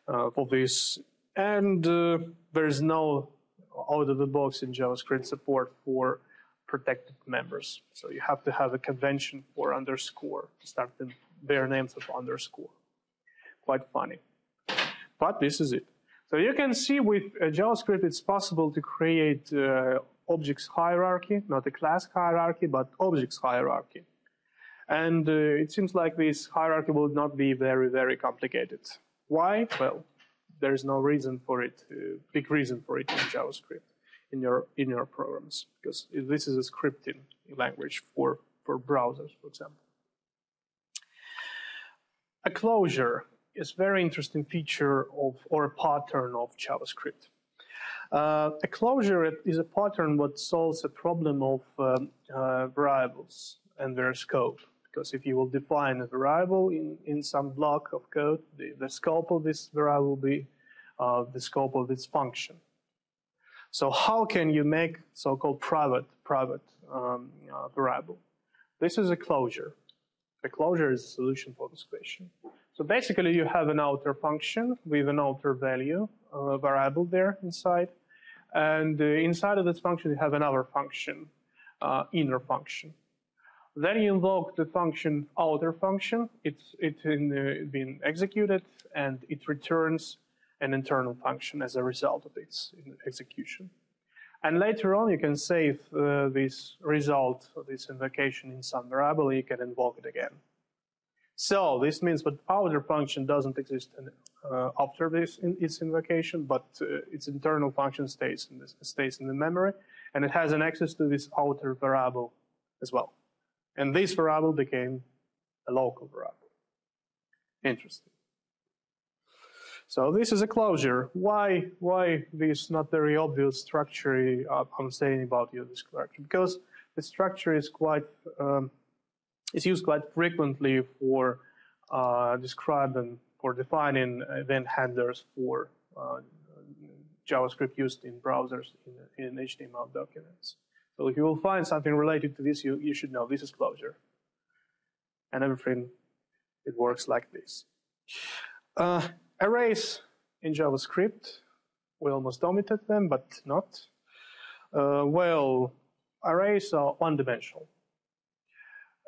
for this. And there is no out-of-the-box in JavaScript support for protected members. So you have to have a convention for underscore to start the bare names of underscore. Quite funny. But this is it. So you can see with JavaScript it's possible to create objects hierarchy, not a class hierarchy, but objects hierarchy. And it seems like this hierarchy will not be very, very complicated. Why? Well, there's no reason for it, big reason for it in JavaScript in your programs, because this is a scripting language for browsers, for example. A closure is a very interesting feature or a pattern of JavaScript. A closure is a pattern that solves a problem of variables and their scope. Because if you will define a variable in some block of code, the scope of this variable will be the scope of its function. So how can you make so-called private variable? This is a closure. A closure is a solution for this question. So basically, you have an outer function with an outer value variable there inside, and inside of this function you have another function, inner function. Then you invoke the function outer function. It's been executed, and it returns an internal function as a result of its execution. And later on, you can save this result of this invocation in some variable, and you can invoke it again. So this means that outer function doesn't exist after its invocation, but its internal function stays in the memory, and it has an access to this outer variable as well. And this variable became a local variable. Interesting. So this is a closure. Why this not very obvious structure I'm saying about this structure? Because the structure is quite is used quite frequently for describing, for defining event handlers for JavaScript used in browsers in HTML documents. So if you will find something related to this, you should know this is closure. And everything, it works like this. Arrays in JavaScript, we almost omitted them, but not. Well, arrays are one-dimensional.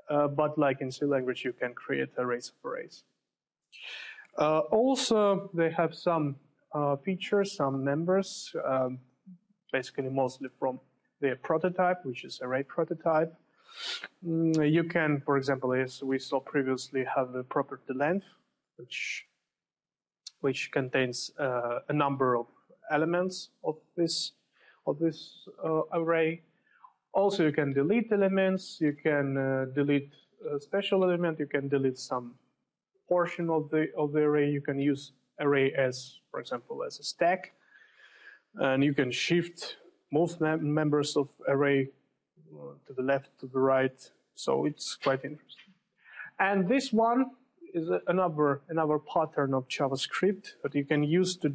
But like in C language, you can create arrays of arrays. Also, they have some features, some members, basically mostly from the prototype, which is array prototype. You can, for example, as we saw previously, have the property length, which contains a number of elements of this array. Also, you can delete elements. You can delete a special element. You can delete some portion of the array. You can use array as, for example, as a stack, and you can shift most members of array to the left, to the right. So it's quite interesting. And this one is another pattern of JavaScript that you can use to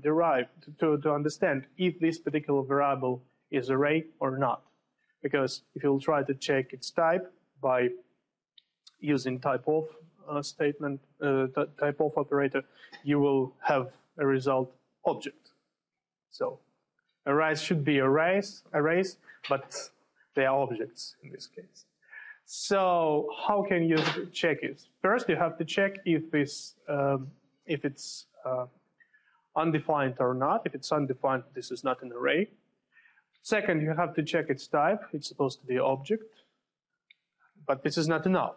derive to understand if this particular variable is array or not. Because if you'll try to check its type by using typeof statement, typeof operator, you will have a result object. So arrays should be arrays, but they are objects in this case. So how can you check it? First, you have to check if it's undefined or not. If it's undefined, this is not an array. Second, you have to check its type. It's supposed to be an object, but this is not enough.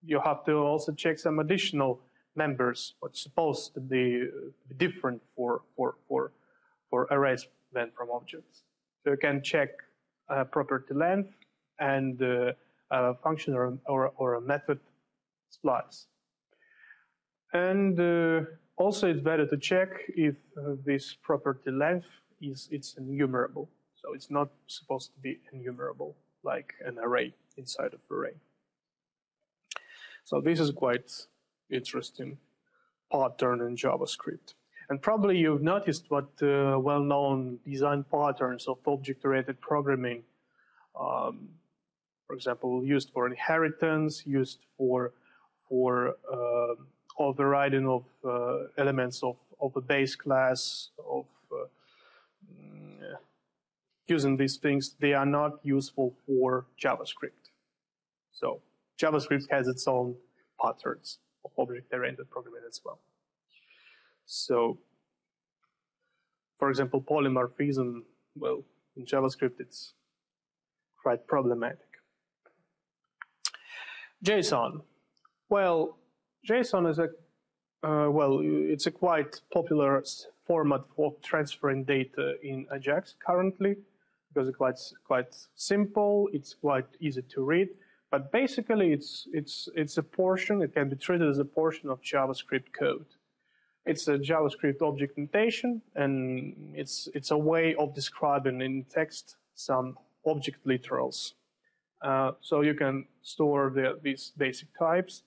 You have to also check some additional members, what's supposed to be different for arrays than from objects. So you can check property length and a function or a method splice. And also, it's better to check if this property length it's enumerable. So it's not supposed to be enumerable like an array inside of array. So this is quite interesting pattern in JavaScript. And probably you've noticed what well-known design patterns of object-oriented programming, for example, used for inheritance, used for overriding of elements of a base class, of using these things, they are not useful for JavaScript. So JavaScript has its own patterns object-oriented programming as well. So, for example, polymorphism, well, in JavaScript it's quite problematic. JSON. Well, JSON is it's a quite popular format for transferring data in Ajax currently, because it's quite simple, it's quite easy to read, but basically it's a portion, it can be treated as a portion of JavaScript code. It's a JavaScript object notation, and it's a way of describing in text some object literals. So you can store these basic types,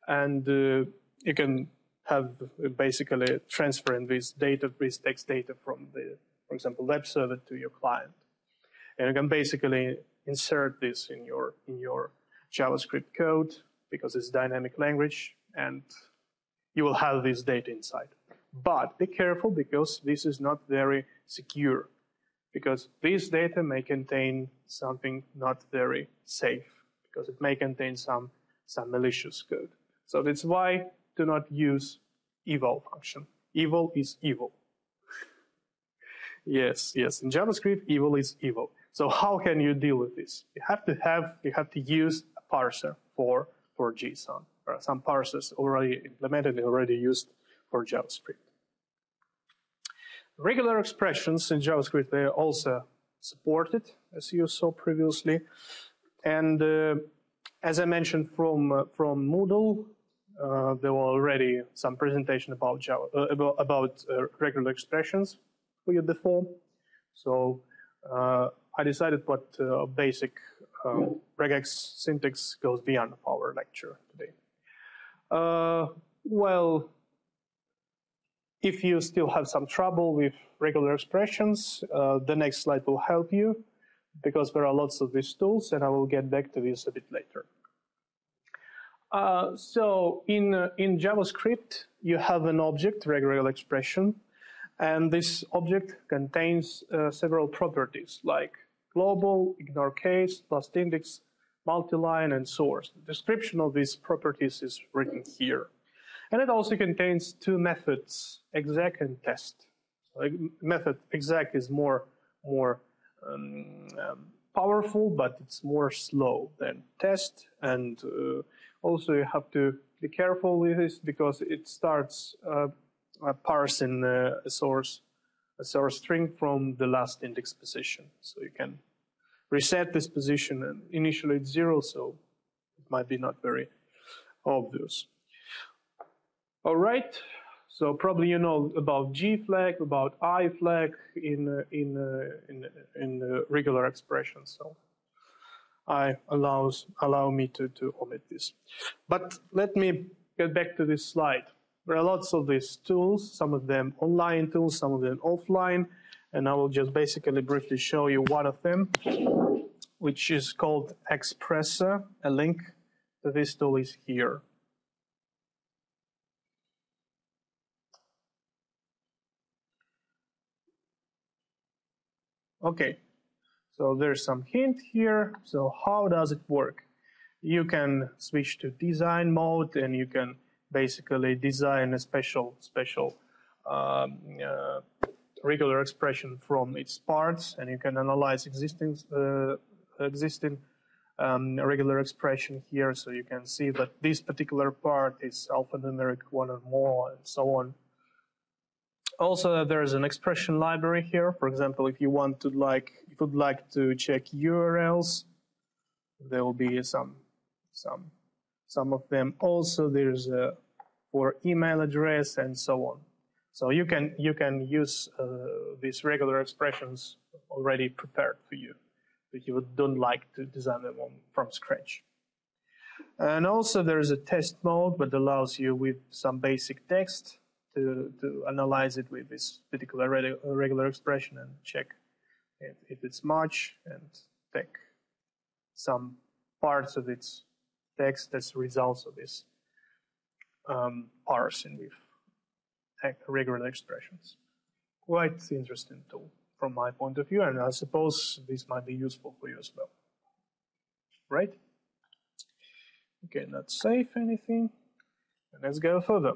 and you can have basically transferring this data, this text data from the, for example, web server to your client. And you can basically insert this in your JavaScript code because it's dynamic language, and you will have this data inside. But be careful, because this is not very secure, because this data may contain something not very safe, because it may contain some malicious code. So that's why do not use eval function. Eval is evil. Yes, in JavaScript, evil is evil. So how can you deal with this? You have to use a parser for JSON. There are some parsers already implemented and already used for JavaScript. Regular expressions in JavaScript, they are also supported, as you saw previously. And as I mentioned from Moodle, there were already some presentation about regular expressions for you before. So I decided what basic regex syntax goes beyond our lecture today. Well, if you still have some trouble with regular expressions, the next slide will help you, because there are lots of these tools, and I will get back to this a bit later. So in JavaScript, you have an object, regular expression, and this object contains several properties like global, ignore case, plus index, multi-line, and source. The description of these properties is written here. And it also contains two methods, exec and test. So method exec is more powerful, but it's more slow than test. And also you have to be careful with this, because it starts parsing a source string from the last index position. So you can reset this position, and initially it's 0, so it might be not very obvious. All right, so probably you know about G flag, about I flag in regular expressions. So allow me to omit this. But let me get back to this slide. There are lots of these tools, some of them online tools, some of them offline, and I will just basically briefly show you one of them, which is called Expressor. A link to this tool is here. Okay, so there's some hint here. So how does it work? You can switch to design mode, and you can basically design a special regular expression from its parts, and you can analyze existing regular expression here. So you can see that this particular part is alphanumeric 1 or more, and so on. Also, there is an expression library here. For example, if you would like to check URLs, there will be some of them. Also, there's for email address and so on. So you can use these regular expressions already prepared for you, if you don't like to design them from scratch. And also, there is a test mode that allows you with some basic text to analyze it with this particular regular expression and check if it's much, and take some parts of its text as results of this parsing with regular expressions. Quite interesting tool from my point of view, and I suppose this might be useful for you as well. Right? Okay, not save anything. Let's go further.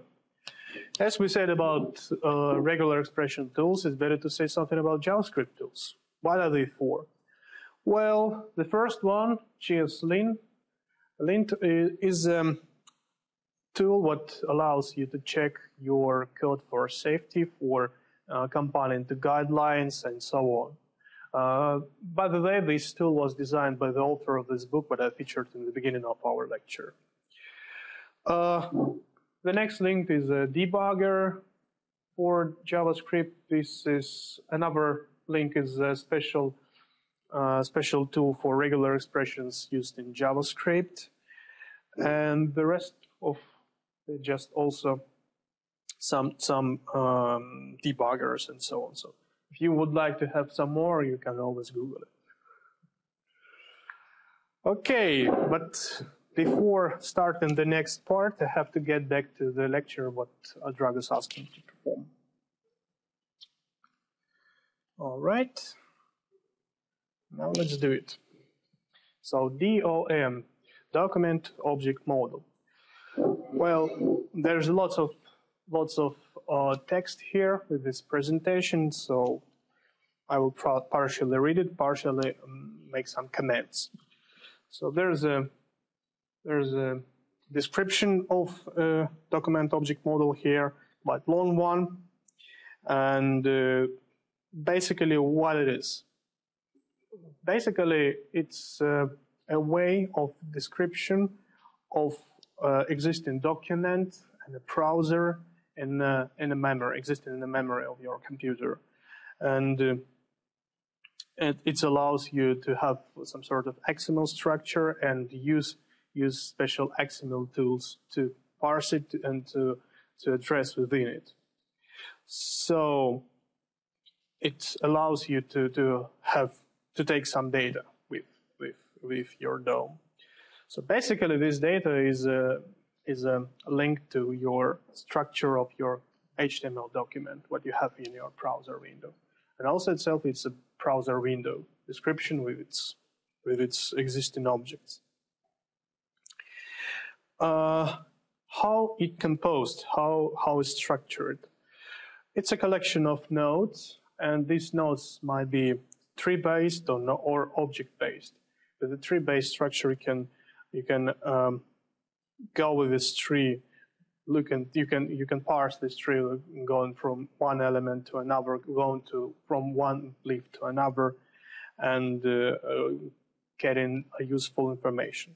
As we said about regular expression tools, it's better to say something about JavaScript tools. What are they for? Well, the first one, JSLint, is a tool what allows you to check your code for safety, for compiling to guidelines, and so on. By the way, this tool was designed by the author of this book, but I featured in the beginning of our lecture. The next link is a debugger for JavaScript. This is another link is a special tool for regular expressions used in JavaScript, and the rest of just also some debuggers and so on. So if you would like to have some more, you can always Google it. Okay, but before starting the next part, I have to get back to the lecture what Dragos asked me to perform. All right, now let's do it. So DOM, Document Object Model. Well, there's lots of text here with this presentation, so I will partially read it, partially make some comments. So there's a description of document object model here, quite long one, and basically what it is. Basically, it's a way of description of existing document and a browser in a memory, existing in the memory of your computer, and it allows you to have some sort of XML structure and use special XML tools to parse it and to address within it. So it allows you to take some data with your DOM. So basically, this data is a link to your structure of your HTML document, what you have in your browser window, and also itself it's a browser window description with its existing objects. How it composed, how it's structured. It's a collection of nodes, and these nodes might be tree-based or object-based. With the tree-based structure, you can go with this tree. You can parse this tree, going from one element to another, going from one leaf to another, and getting useful information.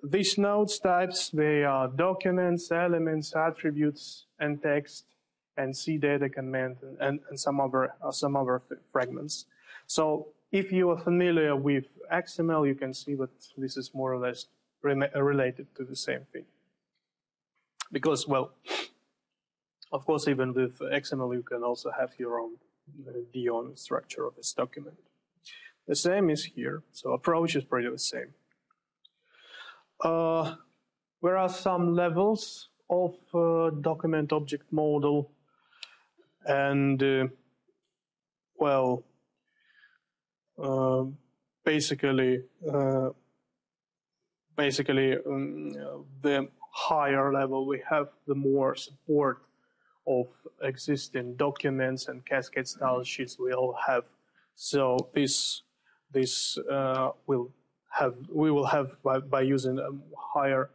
These nodes types, they are documents, elements, attributes, and text, and CData command, and some other fragments. So if you are familiar with XML, you can see that this is more or less related to the same thing. Because, well, of course, even with XML, you can also have your own DOM structure of this document. The same is here, so approach is pretty the same. There are some levels of document object model, and well, basically, the higher level we have, the more support of existing documents and cascade style sheets we'll have. So we will have by using a higher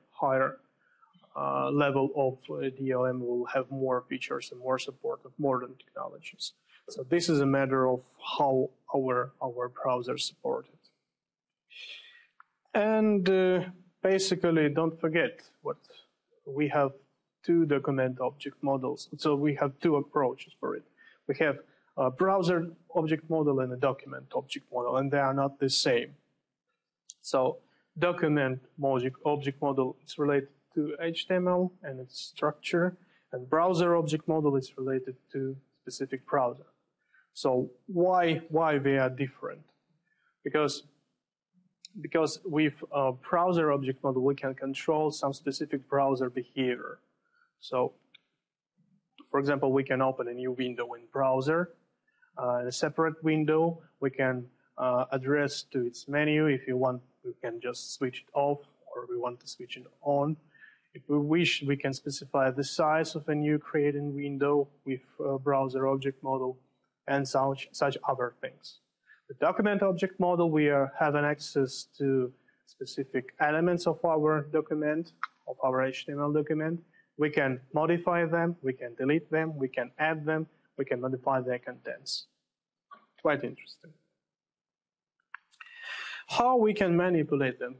level of DOM, we'll have more features and more support of modern technologies. So this is a matter of how our browsers support it. And basically, don't forget what we have: two document object models. So we have two approaches for it. We have a browser object model and a document object model, and they are not the same. So document object model is related to HTML and its structure, and browser object model is related to specific browser. So why they are different? Because with a browser object model, we can control some specific browser behavior. So, for example, we can open a new window in browser, a separate window. We can address to its menu. If you want, we can just switch it off, or we want to switch it on. If we wish, we can specify the size of a new created window with a browser object model and such other things. The document object model, we have an access to specific elements of our document, of our HTML document. We can modify them, we can delete them, we can add them, we can modify their contents. Quite interesting. How we can manipulate them?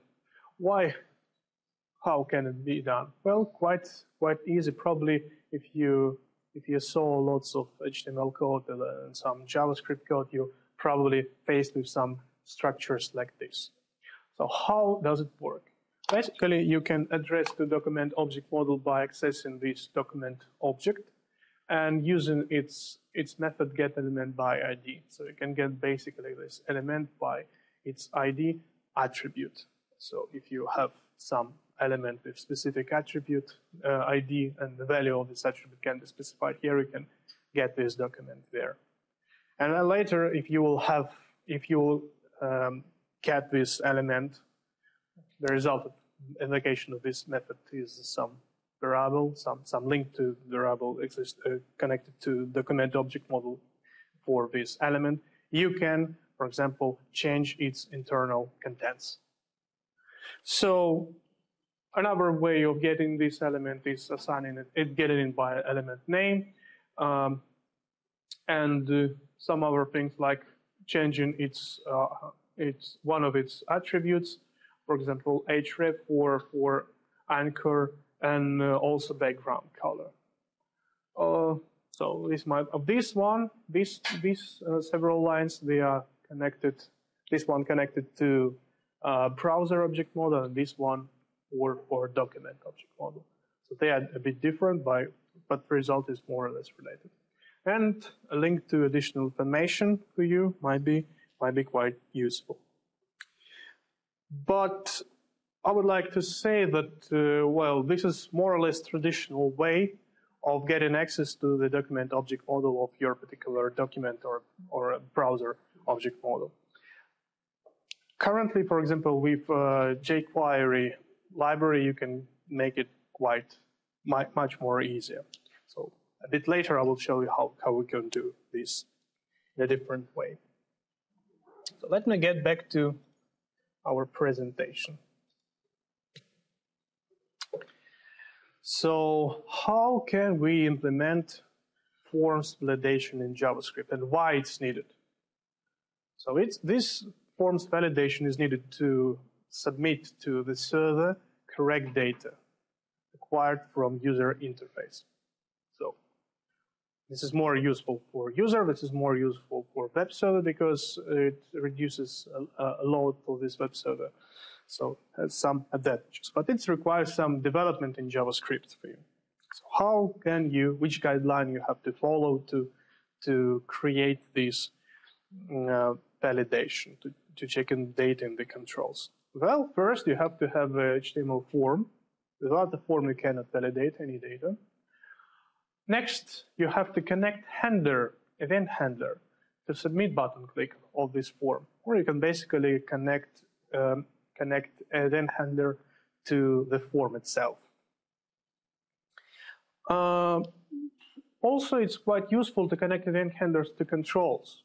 Why? How can it be done? Well, quite easy. Probably if you saw lots of HTML code and some JavaScript code, you probably faced with some structures like this. So how does it work? Basically, you can address the document object model by accessing this document object and using its method getElementById. So you can get basically this element by its ID attribute. So if you have some element with specific attribute ID and the value of this attribute can be specified here, you can get this document there. And then later, if you will get this element, the result of invocation of this method is some variable, some link to variable exists connected to document object model for this element. You can, for example, change its internal contents. So another way of getting this element is assigning getting it by element name, and some other things like changing its one of its attributes, for example, href for anchor, and also background color. So these several lines, they are connected. This one connected to browser object model, and this one or document object model. So they are a bit different, but the result is more or less related. And a link to additional information for you might be quite useful. But I would like to say that, well, this is more or less traditional way of getting access to the document object model of your particular document or a browser object model. Currently, for example, with jQuery library, you can make it much more easier. So a bit later, I will show you how we can do this in a different way. So let me get back to our presentation. So how can we implement forms validation in JavaScript and why it's needed? So this forms validation is needed to submit to the server correct data acquired from user interface. So this is more useful for user, this is more useful for web server because it reduces a load for this web server. So it has some advantages, but it requires some development in JavaScript for you. So how can you, which guideline you have to follow to create this validation, to check in data in the controls? Well, first you have to have a HTML form. Without the form, you cannot validate any data. Next, you have to connect event handler, to submit button click of this form, or you can basically connect event handler to the form itself. Also, it's quite useful to connect event handlers to controls,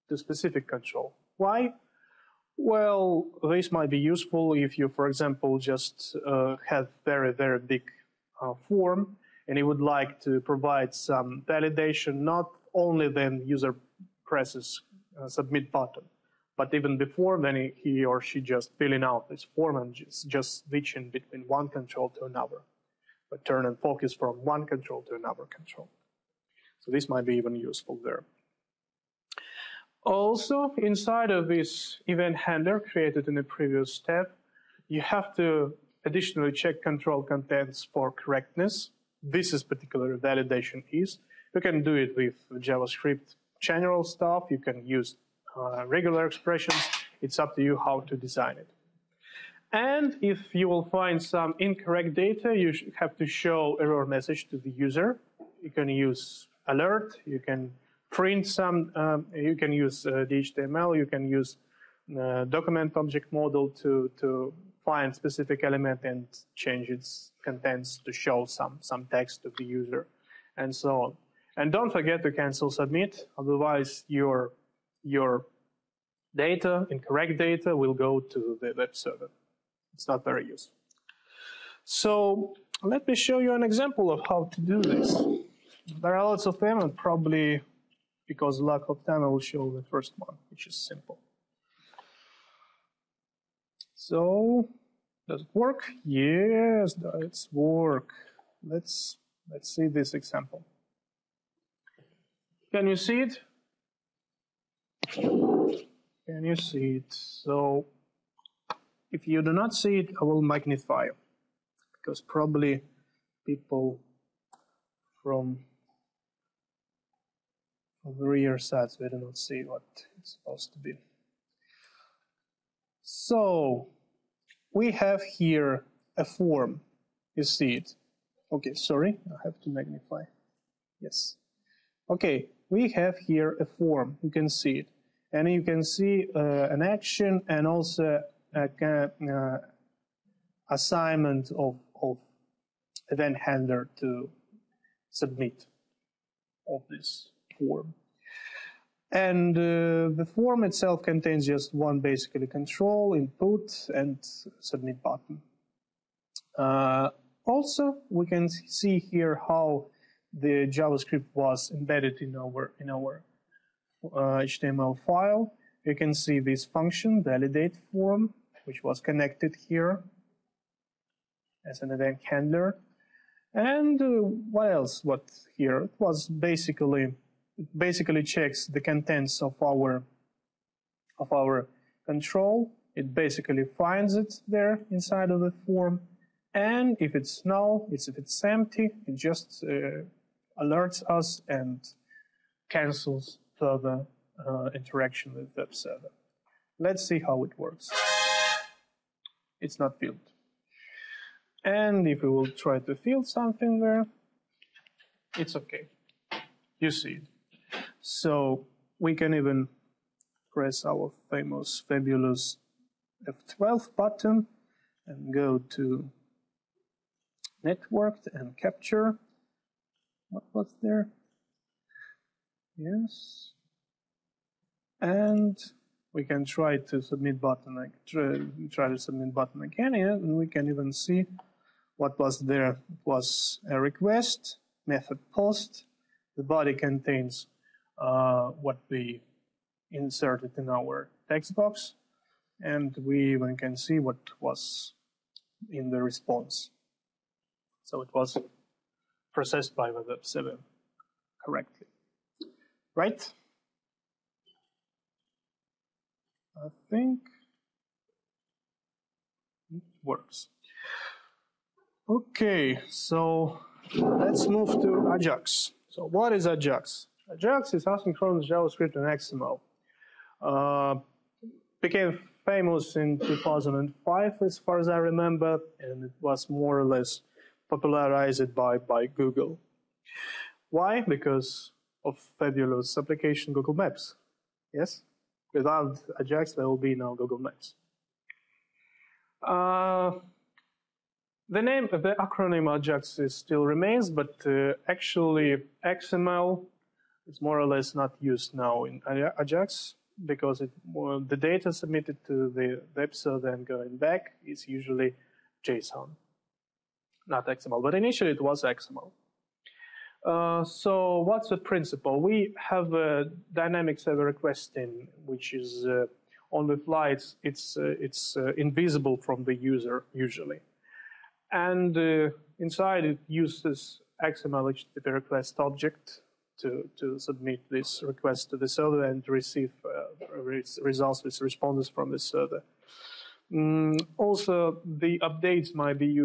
to specific control. Why? Well, this might be useful if you, for example, just have very big form and you would like to provide some validation, not only when user presses submit button, but even before then he or she just filling out this form and just switching between one control to another, but turn and focus from one control to another control. So this might be even useful there. Also, inside of this event handler created in the previous step, you have to additionally check control contents for correctness. This is particular validation is. You can do it with JavaScript general stuff. You can use regular expressions. It's up to you how to design it. And if you will find some incorrect data, you have to show error message to the user. You can use alert. You can print some. You can use the HTML. You can use document object model to find specific element and change its contents to show some text to the user, and so on. And don't forget to cancel submit, otherwise your data, incorrect data, will go to the web server. It's not very useful. So let me show you an example of how to do this. There are lots of them, and probably because lack of time, I will show the first one, which is simple. So, does it work? Yes, it's work. Let's see this example. Can you see it? Can you see it? So, if you do not see it, I will magnify, because probably people from the rear sides, we do not see what it's supposed to be. So, we have here a form. You see it. Okay, sorry, I have to magnify. Yes. Okay, we have here a form. You can see it. And you can see an action and also a assignment of event handler to submit of this form. And the form itself contains just one basically control, input, and submit button. Also, we can see here how the JavaScript was embedded in our HTML file. You can see this function, validate form, which was connected here as an event handler. And what else? What here? It was basically checks the contents of our control. It basically finds it there inside of the form, and if it's null, if it's empty, it just alerts us and cancels further interaction with web server. Let's see how it works. It's not filled. And if we will try to fill something there, it's okay. You see it. So we can even press our famous, fabulous F12 button and go to networked and capture. What was there? Yes. And we can try to submit button. Try to submit button again, and we can even see what was there. It was a request, method post. The body contains what we inserted in our text box, and we even can see what was in the response. So it was processed by the web server correctly. Right? I think it works. Okay, so let's move to Ajax. So what is Ajax? Ajax is asynchronous JavaScript and XML. Became famous in 2005, as far as I remember, and it was more or less popularized by Google. Why? Because of fabulous application Google Maps. Yes? Without Ajax, there will be no Google Maps. The acronym Ajax still remains, but actually XML is more or less not used now in Ajax, because the data submitted to the web server and going back is usually JSON, not XML. But initially it was XML. So what's the principle? We have a dynamic server requesting, which is on the fly. It's invisible from the user usually. And inside it uses XML HTTP request object to submit this request to the server and receive results with responses from the server. Also, the updates might be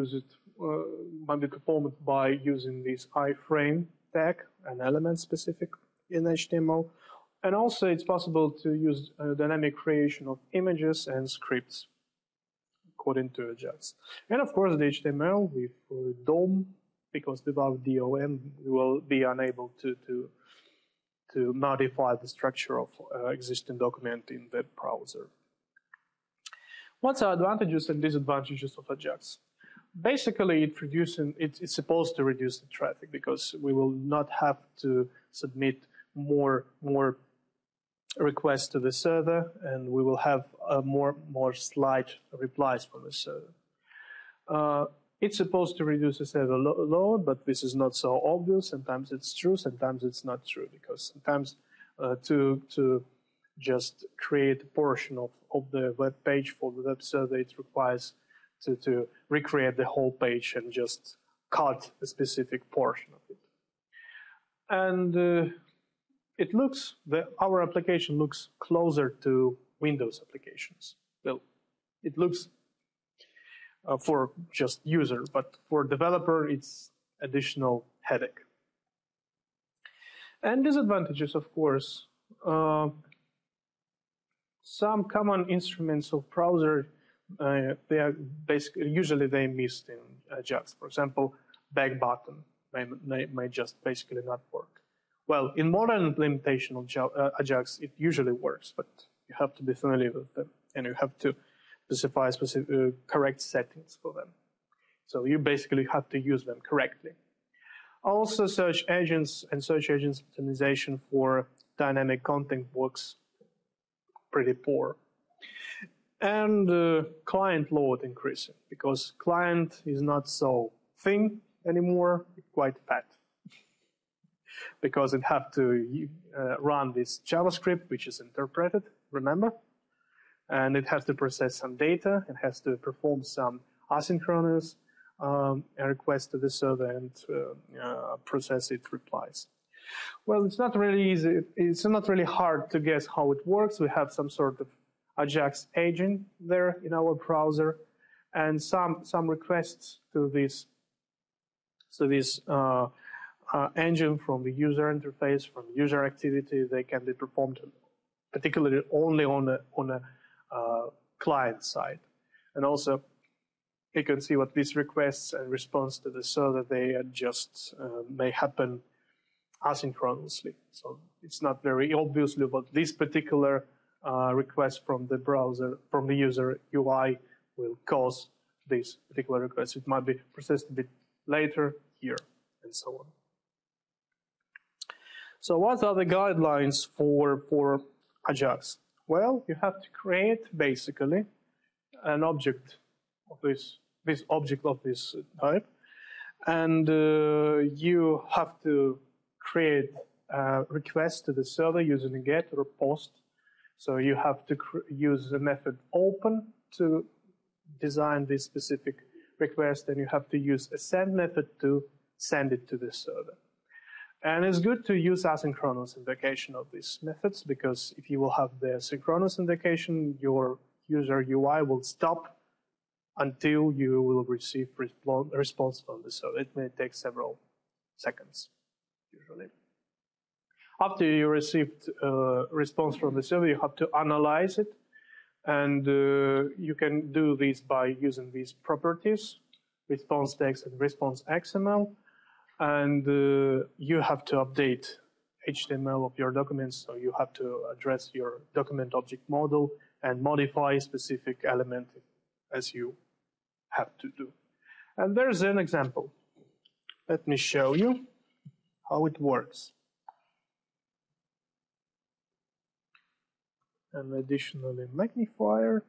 performed by using this iframe tag, an element specific in HTML. And also, it's possible to use dynamic creation of images and scripts according to Ajax. And of course, the HTML with DOM, because without DOM, we will be unable to modify the structure of existing document in the browser. What's the advantages and disadvantages of Ajax? Basically, it's supposed to reduce the traffic because we will not have to submit more requests to the server, and we will have more slight replies from the server. It's supposed to reduce the server load, but this is not so obvious. Sometimes it's true, sometimes it's not true, because sometimes to just create a portion of the web page for the web server, it requires to recreate the whole page and just cut a specific portion of it. And our application looks closer to Windows applications. Well, it looks for just user, but for developer, it's additional headache. And disadvantages, of course, some common instruments of browser, usually they missed in Ajax. For example, back button may just basically not work. Well, in modern implementation of Ajax, it usually works, but you have to be familiar with them, and you have to specify correct settings for them. So you basically have to use them correctly. Also, search engines and search engines optimization for dynamic content works pretty poor. And client load increasing, because client is not so thin anymore, it's quite fat. Because it has to run this JavaScript, which is interpreted, remember? And it has to process some data, it has to perform some asynchronous request to the server and process its replies. Well, it's not really easy. It's not really hard to guess how it works. We have some sort of Ajax agent there in our browser, and some requests to this engine from the user interface, from user activity, they can be performed particularly only on a client side. And also, you can see what these requests and response to the server, they just may happen asynchronously. So it's not very obviously, but this particular request from the browser, from the user UI, will cause this particular request. It might be processed a bit later here, and so on. So what are the guidelines for Ajax? Well, you have to create basically an object of this object of this type, and you have to create a request to the server using a get or post. So you have to use the method open to design this specific request, and you have to use a send method to send it to the server. And it's good to use asynchronous invocation of these methods, because if you will have the synchronous invocation, your user UI will stop until you will receive response from the server. It may take several seconds, usually. After you received a response from the server, you have to analyze it, and you can do this by using these properties, response text and response XML. And you have to update HTML of your documents, so you have to address your document object model and modify specific element as you have to do. And there's an example. Let me show you how it works. And additionally magnifier.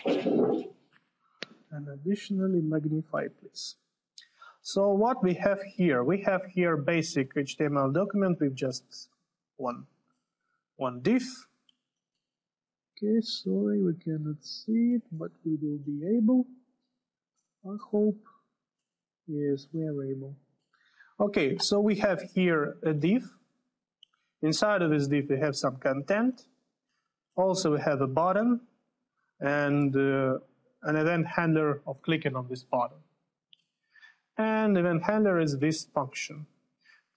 And additionally magnify, please. So what we have here basic HTML document with just one div. Okay, sorry, we cannot see it, but we will be able. I hope. Yes, we are able. Okay, so we have here a div. Inside of this div, we have some content. Also, we have a button and an event handler of clicking on this button. And event handler is this function.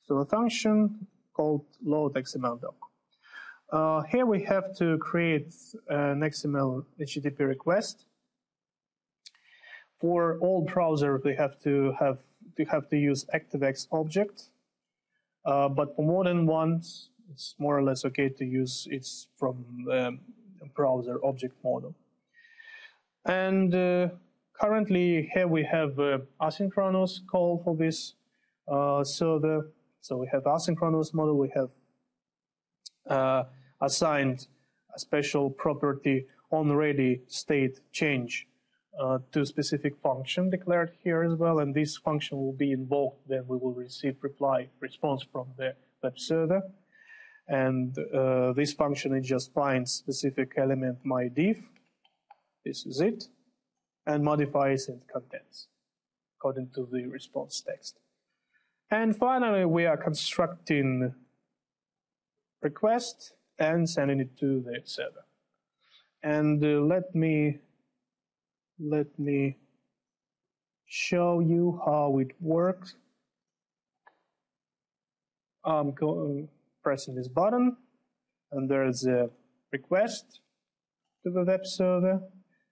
So a function called load XML doc. Here we have to create an XML HTTP request. For all browsers, we have to use ActiveX object. But for modern ones, it's more or less okay to use it's from browser object model. And currently here we have asynchronous call for this server. So we have asynchronous model, we have assigned a special property onReady state change to specific function declared here as well, and this function will be invoked, then we will receive response from the web server. And this function, it just finds specific element myDiv, this is it, and modifies its contents according to the response text. And finally, we are constructing request and sending it to the server. And let me show you how it works. I'm pressing this button, and there's a request to the web server.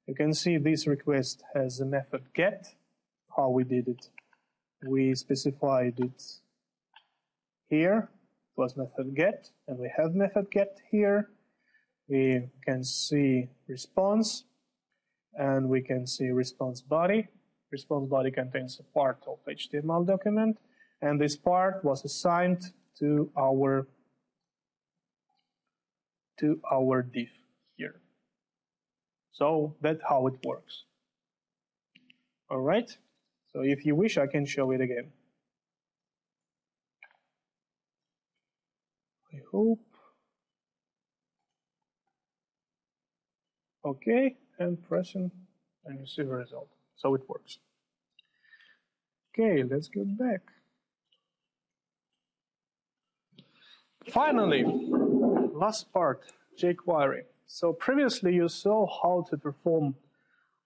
You can see this request has a method get. How we did it? We specified it here. It was method get, and we have method get here. We can see response, and we can see response body. Response body contains a part of HTML document, and this part was assigned to our div here. So that's how it works. All right. So if you wish, I can show it again. I hope. Okay, and pressing, and you see the result. So it works. Okay, let's go back. Finally, last part, jQuery. So previously you saw how to perform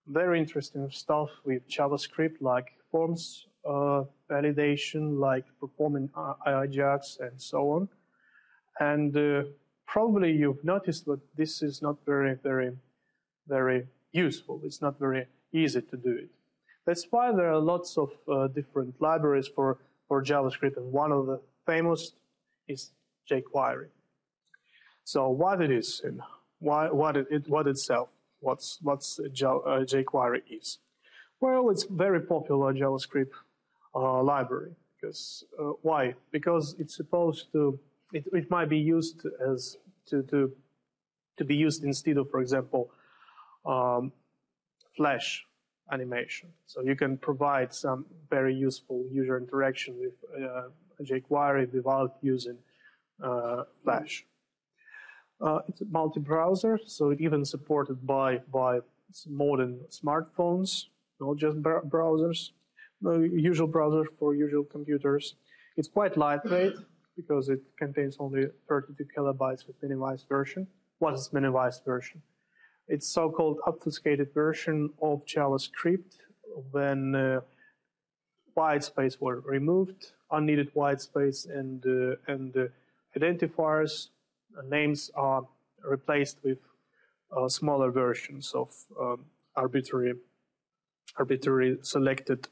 very interesting stuff with JavaScript, like forms validation, like performing Ajax, and so on. And probably you've noticed that this is not very useful. It's not very easy to do it. That's why there are lots of different libraries for JavaScript, and one of the famous is jQuery. So what it is, and what itself, what's jQuery is. Well, it's very popular JavaScript library. Because why? Because it's supposed to, it might be used as to be used instead of, for example, Flash animation. So you can provide some very useful user interaction with jQuery without using Flash. It's multi-browser, so it's even supported by modern smartphones, not just browsers, usual browsers for usual computers. It's quite lightweight because it contains only 32 kilobytes with minimized version. What is minimized version? It's so-called obfuscated version of JavaScript when white space were removed, unneeded white space, and identifiers, names are replaced with smaller versions of arbitrary selected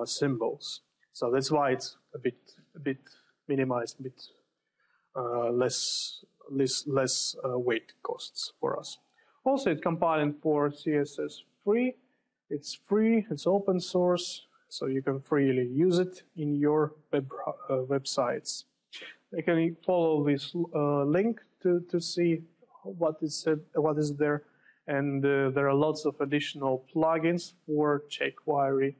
symbols. So that's why it's a bit minimized, a bit less weight costs for us. Also, it's compiling for CSS free. It's free, it's open source, so you can freely use it in your websites. You can follow this link to see what is there, and there are lots of additional plugins for jQuery.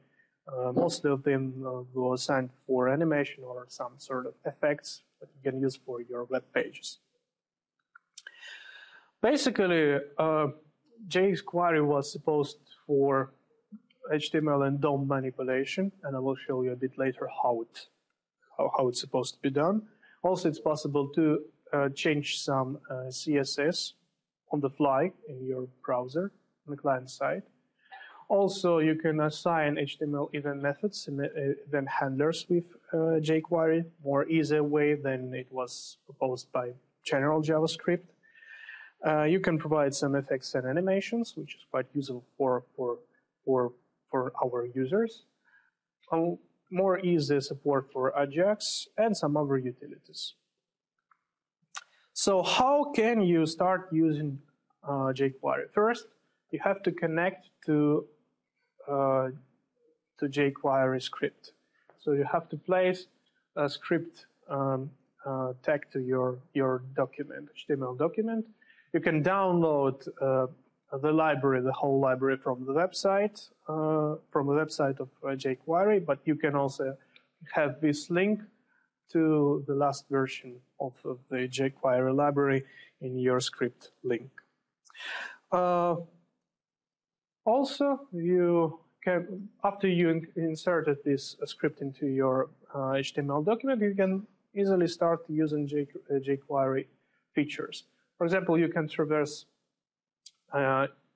Most of them were assigned for animation or some sort of effects that you can use for your web pages. Basically, jQuery was supposed for HTML and DOM manipulation, and I will show you a bit later how it's supposed to be done. Also, it's possible to change some CSS on the fly in your browser on the client side. Also, you can assign HTML event methods and event handlers with jQuery, more easier way than it was proposed by general JavaScript. You can provide some effects and animations, which is quite useful for our users. More easy support for Ajax and some other utilities. So how can you start using jQuery. First, you have to connect to jQuery script. So you have to place a script tag to your document, HTML document. You can download the library, the whole library from the website of jQuery, but you can also have this link to the last version of the jQuery library in your script link. Also, you can, after you inserted this script into your HTML document, you can easily start using jQuery features. For example, you can traverse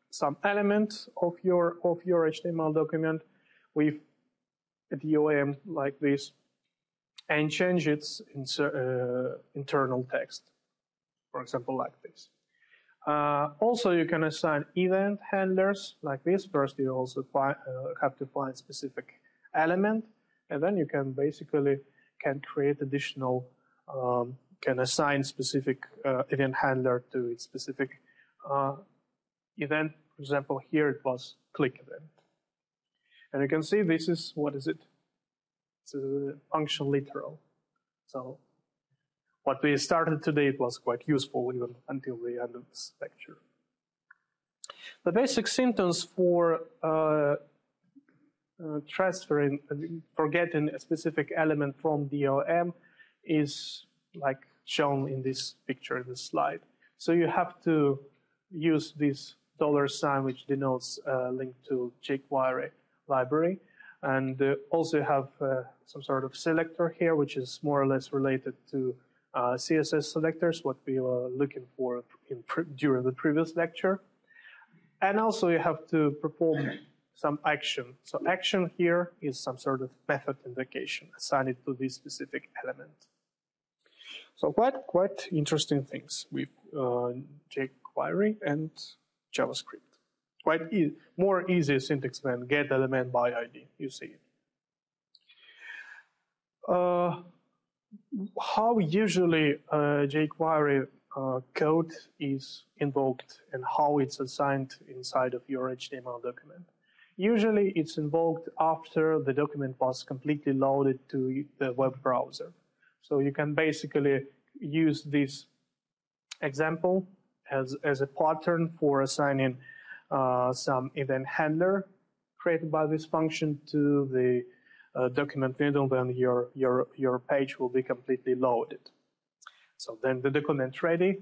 some element of your HTML document with a DOM like this and change its internal text, for example, like this. Also, you can assign event handlers like this. First, you also have to find specific element, and then you can basically create additional, can assign specific event handler to its specific event. For example, here it was click event. And you can see this is, what is it? It's a function literal. So what we started today, it was quite useful even until the end of this lecture. The basic symptoms for transferring, for getting a specific element from DOM is like shown in this picture, in this slide. So you have to use this $, which denotes a link to jQuery library. And also have some sort of selector here, which is more or less related to CSS selectors, what we were looking for during the previous lecture. And also you have to perform some action. So action here is some sort of method invocation, assign it to this specific element. So quite interesting things with jQuery and JavaScript. Quite more easy syntax than get element by ID, you see it. How usually jQuery code is invoked and how it's assigned inside of your HTML document. Usually it's invoked after the document was completely loaded to the web browser. So you can basically use this example as a pattern for assigning some event handler created by this function to the document window, then your page will be completely loaded. So then the document ready,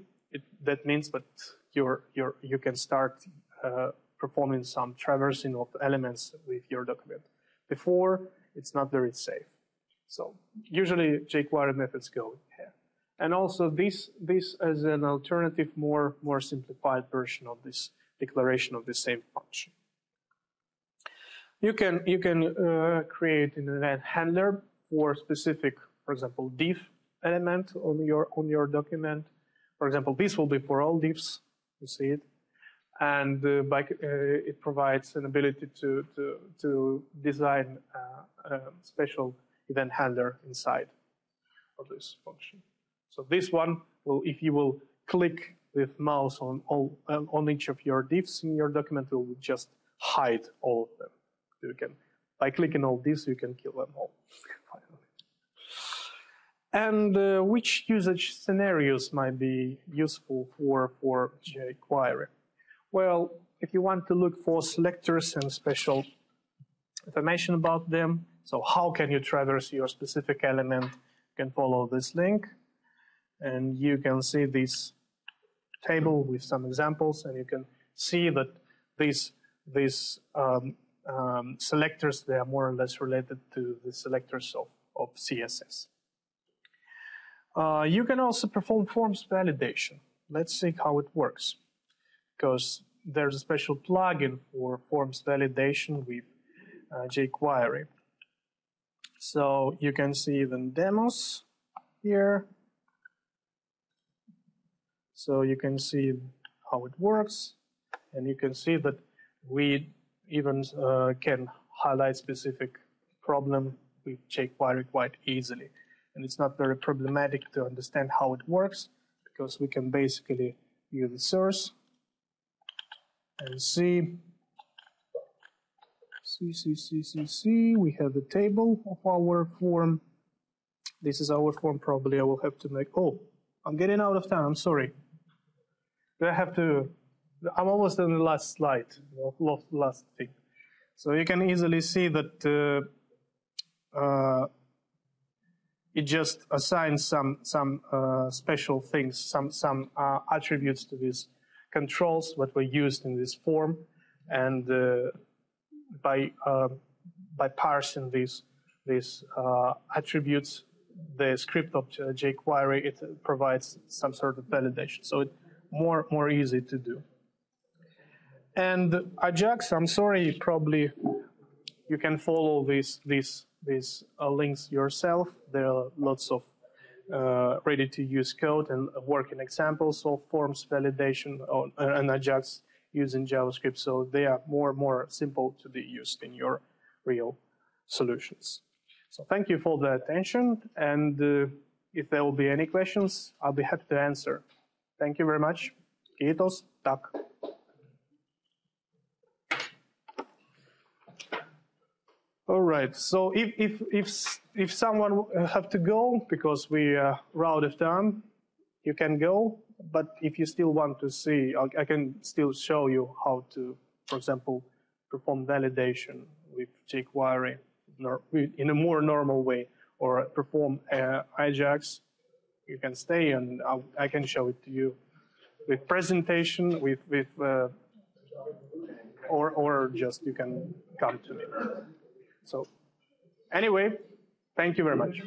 that means that you can start performing some traversing of elements with your document. Before, it's not very safe. So usually jQuery methods go here. And also this as an alternative, more simplified version of this declaration of the same function. You can create an event handler for specific, for example, div element on your document. For example, this will be for all divs. You see it, and it provides an ability to design a special event handler inside of this function. So this one will, if you will click with mouse on each of your divs in your document, it will just hide all of them. You can, by clicking all divs, you can kill them all. And which usage scenarios might be useful for jQuery? Well, if you want to look for selectors and special information about them, so how can you traverse your specific element, you can follow this link, and you can see this table with some examples, and you can see that these selectors, they are more or less related to the selectors of CSS. You can also perform forms validation. Let's see how it works, because there's a special plugin for forms validation with jQuery. So you can see the demos here. So you can see how it works, and you can see that we even can highlight specific problem with jQuery quite easily. And it's not very problematic to understand how it works, because we can basically view the source and see, we have the table of our form. This is our form. Probably I will have to make, oh, I'm getting out of time, I'm sorry. I'm almost on the last slide, last thing. So you can easily see that it just assigns some special things, some attributes to these controls that were used in this form, and by parsing these attributes, the script of jQuery, it provides some sort of validation, so it's more easy to do. And Ajax, I'm sorry, probably you can follow these links yourself. There are lots of ready-to-use code and working examples of forms validation and Ajax using JavaScript, so they are more simple to be used in your real solutions. So thank you for the attention, and if there will be any questions, I'll be happy to answer. Thank you very much. Kiitos. Tak. All right. So if someone have to go because we are out of time, you can go. But if you still want to see, I can still show you how to, for example, perform validation with jQuery in a more normal way, or perform Ajax. You can stay, and I can show it to you with presentation, or just you can come to me. So anyway, thank you very much.